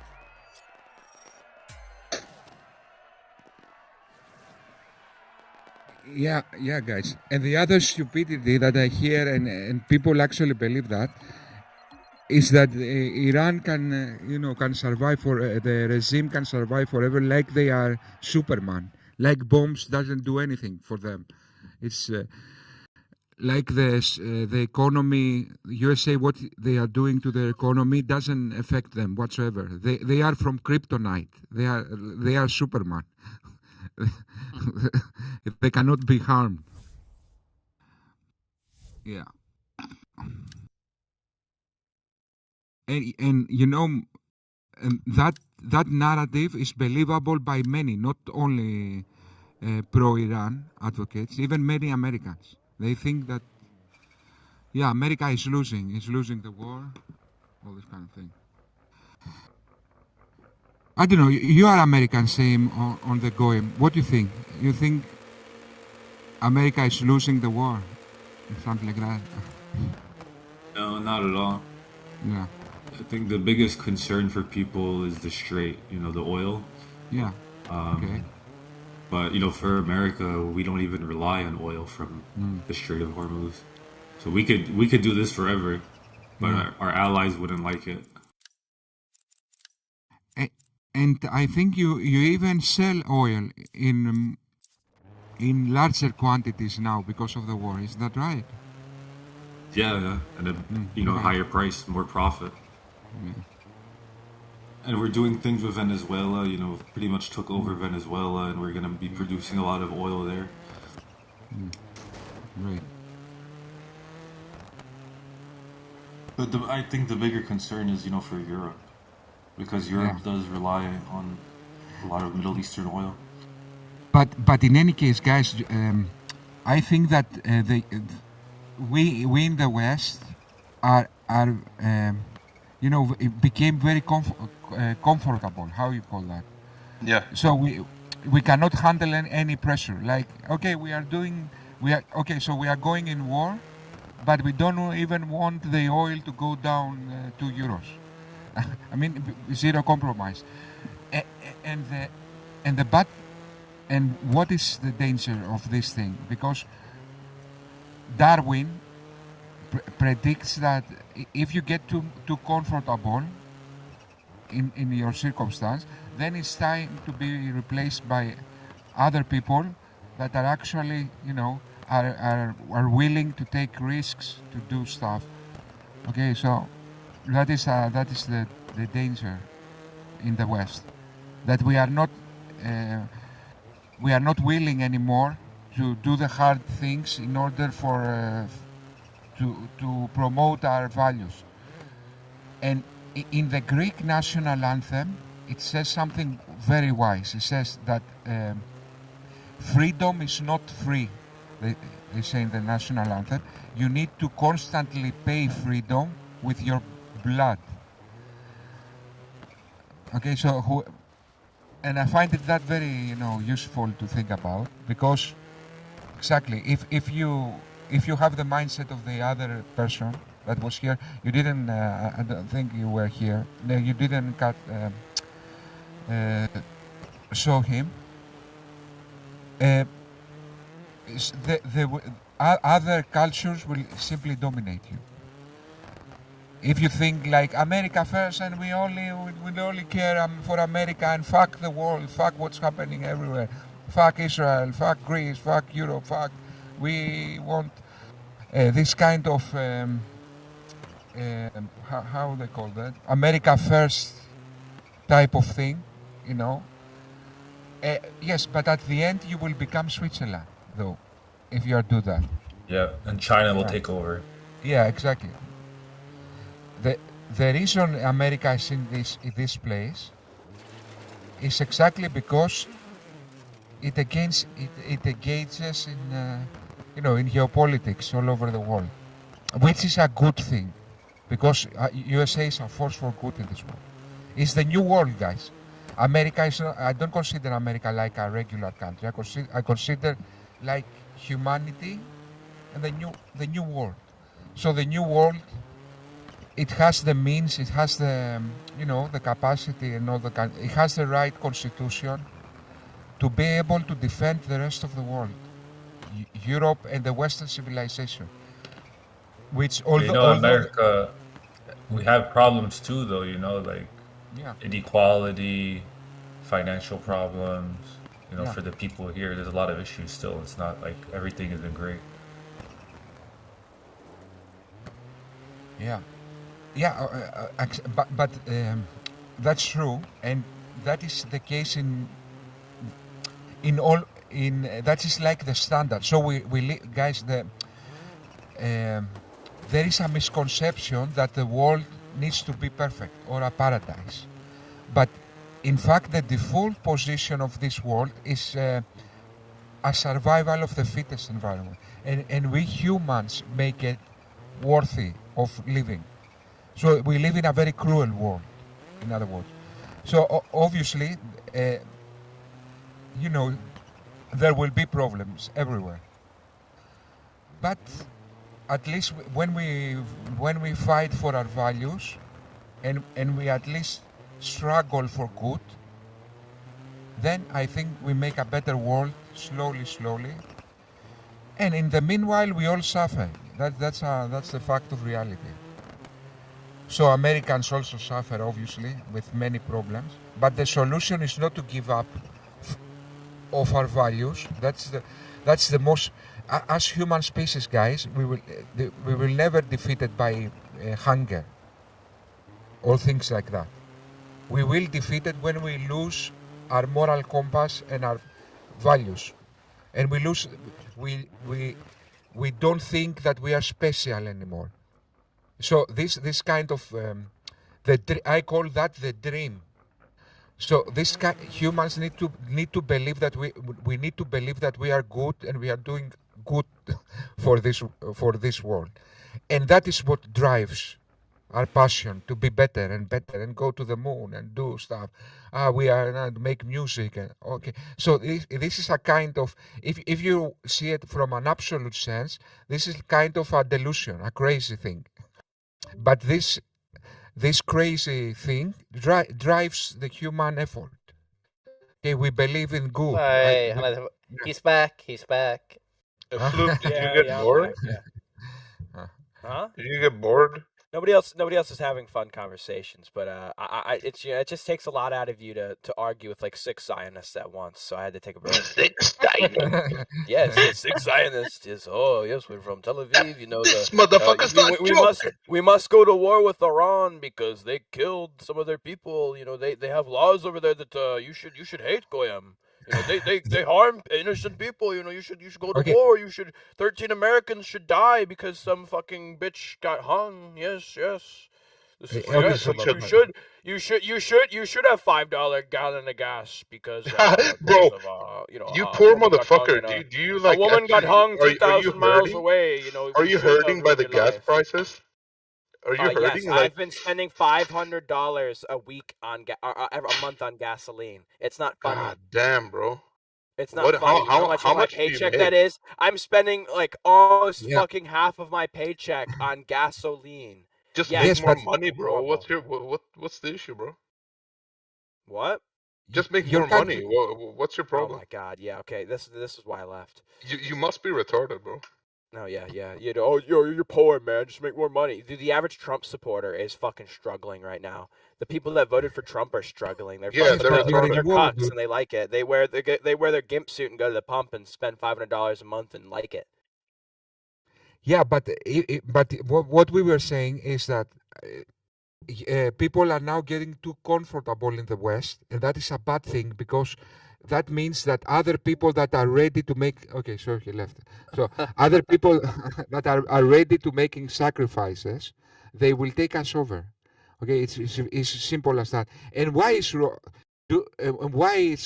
Yeah, guys. And the other stupidity that I hear, and people actually believe that, is that Iran can, can survive the regime can survive forever, like they are Superman, like bombs doesn't do anything for them. It's like the economy, USA, what they are doing to their economy doesn't affect them whatsoever. They are from kryptonite. They are Superman. They cannot be harmed. Yeah. And that narrative is believable by many, not only pro-Iran advocates, even many Americans. They think that, America is losing the war, all this kind of thing. I don't know, you are American, same on the Goyim. What do you think? You think America is losing the war, something like that. No, not at all. Yeah. I think the biggest concern for people is the Strait, the oil. Yeah. Okay. But for America, we don't even rely on oil from the Strait of Hormuz. So we could do this forever, but our allies wouldn't like it. And I think you even sell oil in larger quantities now because of the war. Is that right? Yeah, and a higher price, more profit. Yeah. And we're doing things with Venezuela. Pretty much took over Venezuela, and we're gonna be producing a lot of oil there. Right. But I think the bigger concern is, for Europe, because Europe does rely on a lot of Middle Eastern oil. But in any case, guys, I think that we in the West are became very comfortable. How you call that? Yeah. So we cannot handle any pressure. Like, okay, so we are going in war, but we don't even want the oil to go down 2 euros. I mean, zero compromise. And what is the danger of this thing? Because Darwin predicts that if you get too comfortable in your circumstance, then it's time to be replaced by other people that are actually, are willing to take risks to do stuff. Okay, so that is the danger in the West, that we are not willing anymore to do the hard things in order for to promote our values. And in the Greek national anthem, it says something very wise. It says that freedom is not free. They say in the national anthem, you need to constantly pay freedom with your blood. Okay, so and I find it that very useful to think about, because exactly if you have the mindset of the other person that was here, you didn't. I don't think you were here. No, you didn't show him. The other cultures will simply dominate you. If you think like America first and we only care for America and fuck the world, fuck what's happening everywhere, fuck Israel, fuck Greece, fuck Europe, fuck, we want this kind of how they call that, America first type of thing, yes, but at the end you will become Switzerland, though, if you do that. Yeah, and China will take over. Yeah, exactly. The reason America is in this place is exactly because it engages in in geopolitics all over the world, which is a good thing, because USA is a force for good in this world. It's the new world, guys. America is not, I don't consider America like a regular country. I consider like humanity and the new world. So the new world, it has the means, it has the the capacity and all it has the right constitution to be able to defend the rest of the world, Europe and the Western civilization. Which although America, we have problems too, though. Like inequality, financial problems. For the people here, there's a lot of issues still. It's not like everything isn't great. Yeah. But that's true, and that is the case in all. That is like the standard. So guys, there is a misconception that the world needs to be perfect or a paradise, but in fact, the default position of this world is a survival of the fittest environment, and we humans make it worthy of living. So we live in a very cruel world, in other words. So obviously, there will be problems everywhere. but at least when we fight for our values, and we at least struggle for good, then I think we make a better world slowly. And in the meanwhile, we all suffer. That's the fact of reality. So Americans also suffer, obviously, with many problems. But the solution is not to give up of our values. That's the most. As human species, guys, we will never defeated by hunger or things like that. We will defeat it when we lose our moral compass and our values, and we don't think that we are special anymore. So this kind of I call that the dream. So humans need to believe that we need to believe that we are good and we are doing good for this world, and that is what drives our passion to be better and better and go to the moon and do stuff. We are make music and okay. So this is a kind of, if you see it from an absolute sense, this is kind of a delusion, a crazy thing. But this crazy thing drives the human effort. Okay, we believe in good. He's back. Fluke, did you get bored? Huh? Did you get bored? Nobody else is having fun conversations, but it just takes a lot out of you to argue with like 6 Zionists at once. So I had to take a break. 6 Zionists. Yes, 6 Zionists. Yes, we're from Tel Aviv. You know, this motherfucker's not joking. We must go to war with Iran because they killed some of their people. You know, they have laws over there that you should hate Goyim. You know, they harm innocent people. You know, you should go to war. 13 Americans should die because some fucking bitch got hung. Yes. You should have $5 gallon of gas because bro, you poor motherfucker. Do you like a woman got hung 2,000 miles away? You know, are you hurting by the gas prices? Are you hurting? Yes, I've been spending $500 a week on a month on gasoline. It's not funny. God damn, bro. It's not funny. How much my paycheck that is? I'm spending like almost fucking half of my paycheck on gasoline. Just make more money, bro. What's the issue, bro? What? Just make more money. What's your problem? Oh my god, yeah, okay. This is why I left. You must be retarded, bro. No, yeah. You know, you're poor, man. Just make more money. Dude, the average Trump supporter is fucking struggling right now. The people that voted for Trump are struggling. They're cocks and they like it. They wear their gimp suit and go to the pump and spend $500 a month and like it. Yeah, but what we were saying is that people are now getting too comfortable in the West, and that is a bad thing because that means that other people that are ready to make he left. So other people that are ready to making sacrifices, they will take us over. Okay, it's simple as that. And why is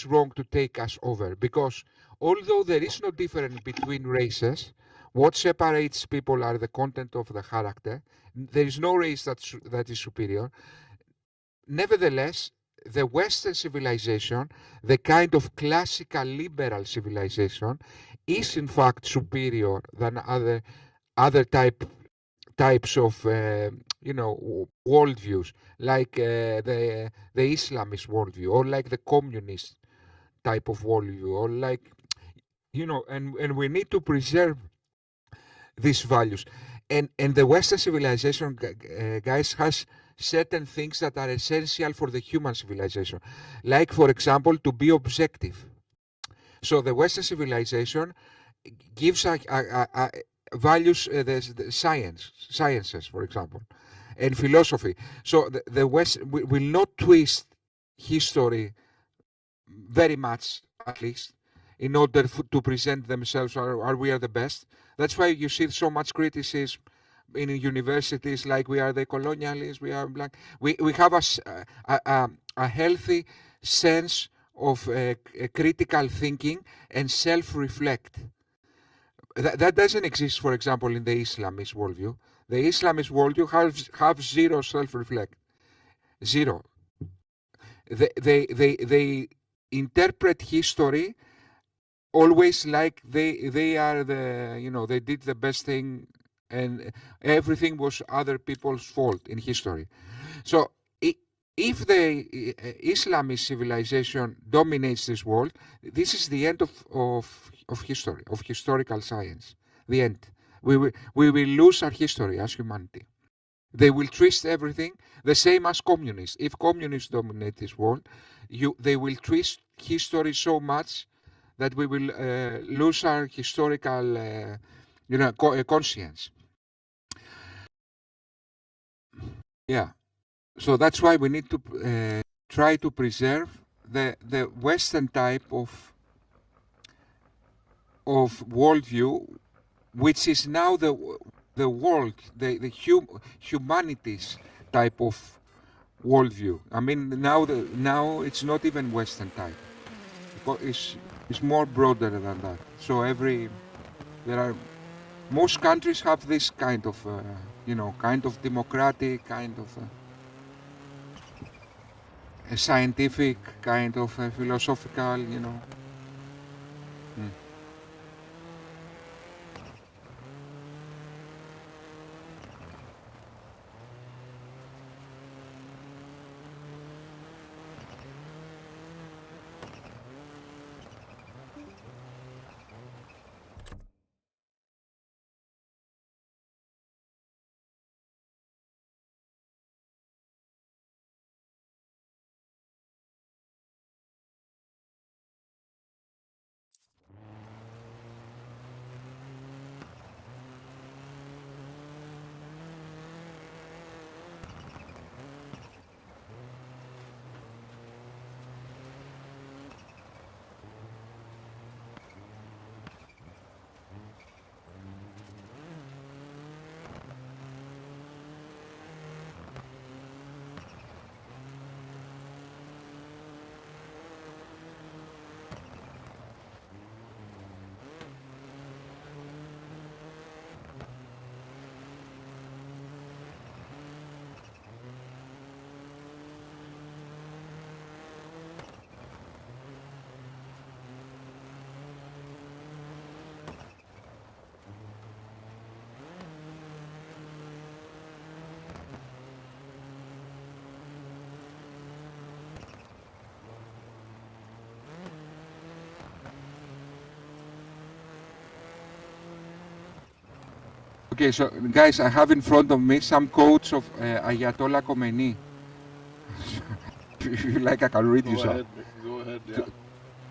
wrong to take us over? Because although there is no difference between races, what separates people are the content of the character. There is no race that is superior. Nevertheless, the Western civilization, the kind of classical liberal civilization, is in fact superior than other types of worldviews, like the Islamist worldview, or like the communist type of worldview, or like and we need to preserve these values. And the Western civilization, guys, has certain things that are essential for the human civilization, like, for example, to be objective. So the Western civilization gives values the sciences, for example, and philosophy. So the West will not twist history very much, at least, in order to present themselves are we are the best. That's why you see so much criticism in universities, like we are the colonialists, we are black. We have a healthy sense of critical thinking and self-reflect. That doesn't exist, for example, in the Islamist worldview. The Islamist worldview have zero self-reflect. Zero. They interpret history always like they are the, you know, they did the best thing and everything was other people's fault in history. So if the Islamist civilization dominates this world, this is the end of history, of historical science. The end. We will lose our history as humanity. They will twist everything the same as communists. If communists dominate this world, they will twist history so much that we will lose our historical, conscience. Yeah. So that's why we need to try to preserve the Western type of worldview, which is now the world, the humanities type of worldview. I mean, now it's not even Western type. It's more broader than that. So most countries have this kind of, kind of democratic, kind of a scientific, kind of philosophical, Okay, so guys, I have in front of me some quotes of Ayatollah Khomeini. If you like, I can read you some. Go ahead, yeah.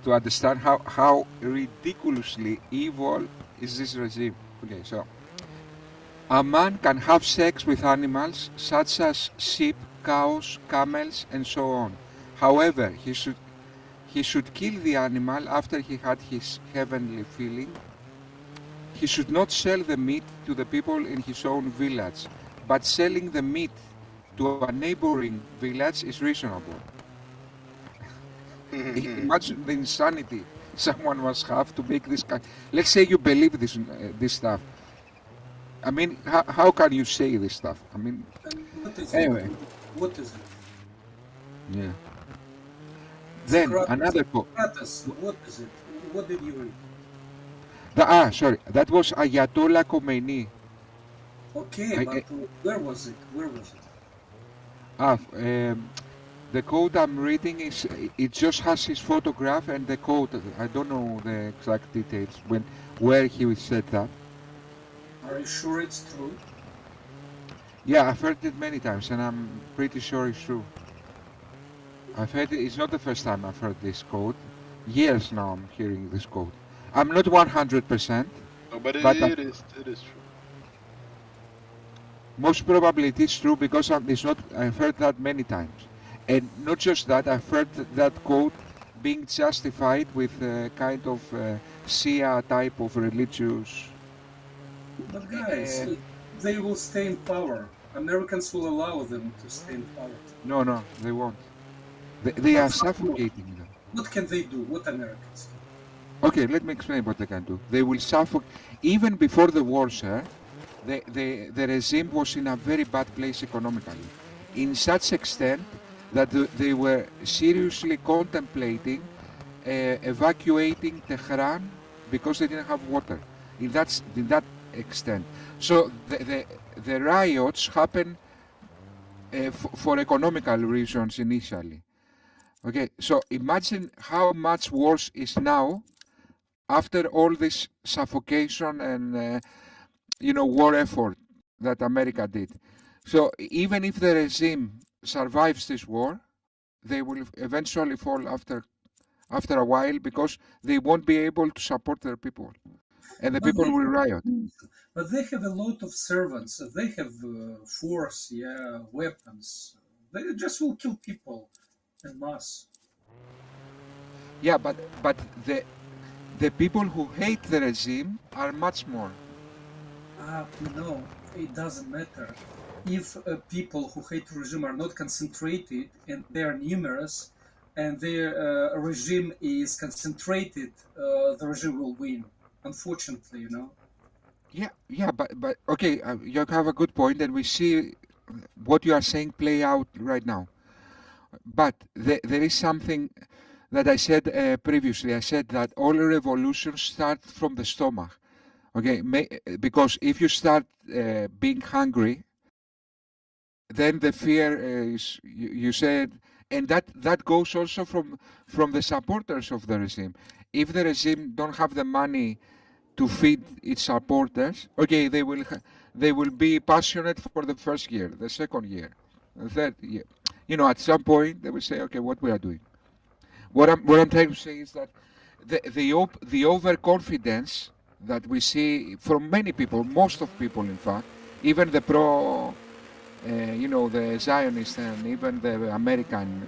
To understand how ridiculously evil is this regime. Okay, so a man can have sex with animals such as sheep, cows, camels, and so on. However, he should kill the animal after he had his heavenly feeling. He should not sell the meat to the people in his own village, but selling the meat to a neighboring village is reasonable. Imagine the insanity someone must have to make this kind. Let's say you believe this stuff. I mean, how can you say this stuff? I mean, anyway. What is it? Yeah. Then another quote. What is it? What did you read? Sorry, that was Ayatollah Khomeini. Okay, but where was it? Where was it? The quote I'm reading it just has his photograph and the quote. I don't know the exact details where he said that. Are you sure it's true? Yeah, I've heard it many times, and I'm pretty sure it's true. I've heard it. It's not the first time I've heard this quote. Years now I'm hearing this quote. I'm not 100%. No, but it is true. Most probably it is true because I've heard that many times. And not just that, I've heard that quote being justified with a kind of Shia type of religious... But guys, they will stay in power. Americans will allow them to stay in power. No, they won't. They are suffocating them. What can they do? What Americans can? Okay, let me explain what they can do. They will suffocate. Even before the war, sir, the regime was in a very bad place economically. In such extent that they were seriously contemplating evacuating Tehran because they didn't have water. In that extent. So the riots happen for economical reasons initially. Okay, so imagine how much worse is now after all this suffocation and war effort that America did. So even if the regime survives this war, they will eventually fall after a while because they won't be able to support their people, and the people will riot. But they have a lot of servants. They have force, weapons. They just will kill people en masse. Yeah, but the people who hate the regime are much more. No, it doesn't matter. If people who hate the regime are not concentrated and they are numerous, and their regime is concentrated, the regime will win. Unfortunately, Yeah, but okay, you have a good point, and we see what you are saying play out right now. But there is something that I said previously. I said that all revolutions start from the stomach. Okay, because if you start being hungry, then the fear is, you said, and that goes also from the supporters of the regime. If the regime don't have the money to feed its supporters, okay, they will be passionate for the first year, the second year, the third year. At some point they will say, okay, what we are doing. What I'm trying to say is that the overconfidence that we see from many people, most of people, in fact, even the the Zionists and even the American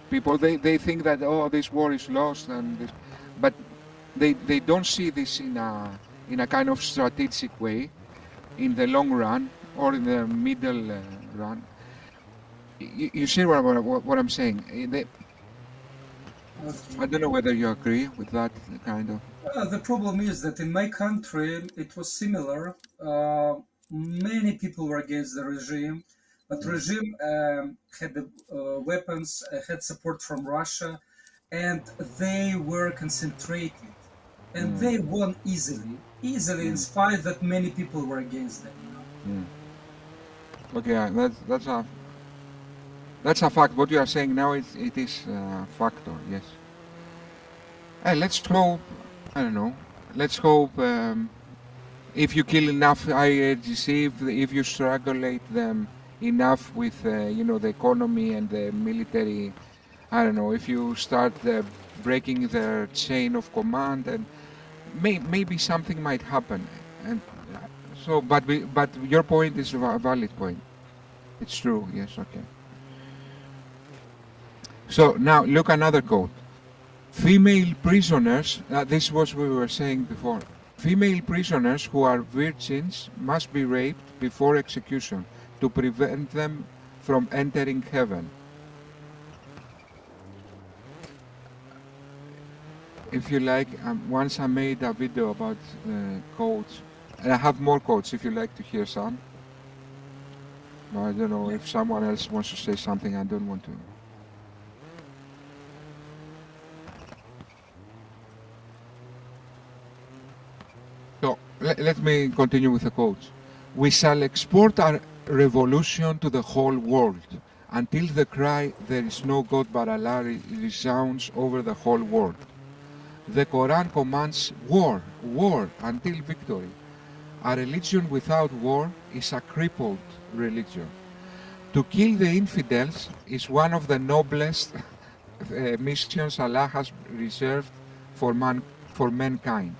people, they think that this war is lost, but they don't see this in a kind of strategic way, in the long run or in the middle run. You see what I'm saying? I don't know whether you agree with that kind of. The problem is that in my country it was similar. Many people were against the regime, but the regime had the weapons, had support from Russia, and they were concentrated, and they won easily, in spite that many people were against them. Okay, that's a fact. What you are saying now, it is a factor, yes. Hey, let's hope, I don't know, let's hope if you kill enough IRGC, if you strangulate them enough with, the economy and the military, I don't know, if you start breaking their chain of command, and maybe something might happen. And so, but your point is a valid point. It's true, yes, okay. So now look, another quote. Female prisoners, this was what we were saying before. Female prisoners who are virgins must be raped before execution to prevent them from entering heaven. If you like, once I made a video about quotes, and I have more quotes if you like to hear some. I don't know if someone else wants to say something. I don't want to. So let me continue with the quotes. We shall export our revolution to the whole world until the cry, there is no God but Allah, resounds over the whole world. The Quran commands war, war until victory. A religion without war is a crippled religion. To kill the infidels is one of the noblest missions Allah has reserved for mankind.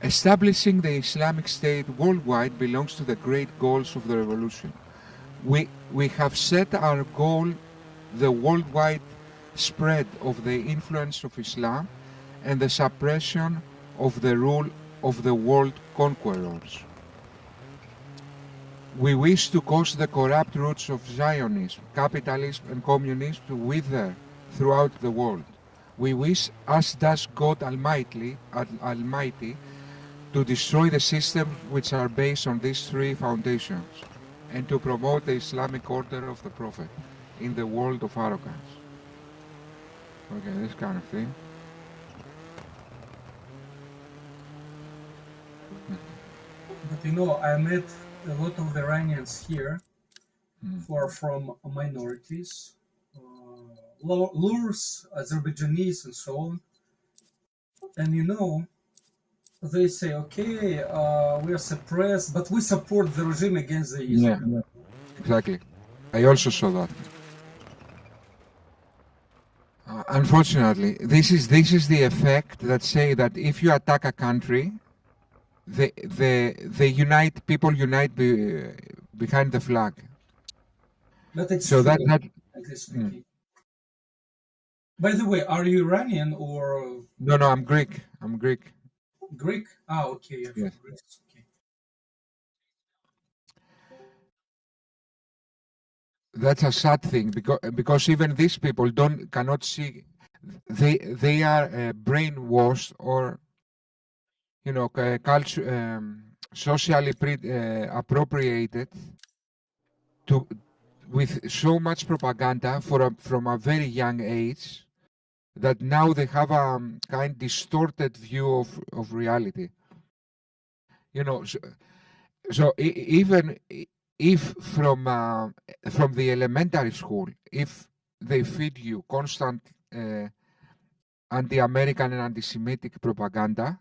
Establishing the Islamic State worldwide belongs to the great goals of the revolution. We have set our goal the worldwide spread of the influence of Islam and the suppression of the rule of the world conquerors. We wish to cause the corrupt roots of Zionism, capitalism and communism to wither throughout the world. We wish, as does God Almighty, to destroy the systems which are based on these three foundations and to promote the Islamic order of the Prophet in the world of arrogance. Okay, this kind of thing. But you know, I met a lot of Iranians here who are from minorities, Lurs, Azerbaijanis, and so on. And you know, they say, okay, we are suppressed, but we support the regime against the Israel. Yeah, exactly. I also saw that. Unfortunately, this is the effect that say that if you attack a country, people unite behind the flag. But it's so true, that frankly speaking. By the way, are you Iranian or? No, I'm Greek. I'm Greek. Greek? Ah, okay. You're from Yes. Greece. Okay. That's a sad thing because even these people cannot see. They are brainwashed or socially appropriated with so much propaganda from a very young age that now they have a kind distorted view of reality. So even if from the elementary school, if they feed you constant anti-American and anti-Semitic propaganda,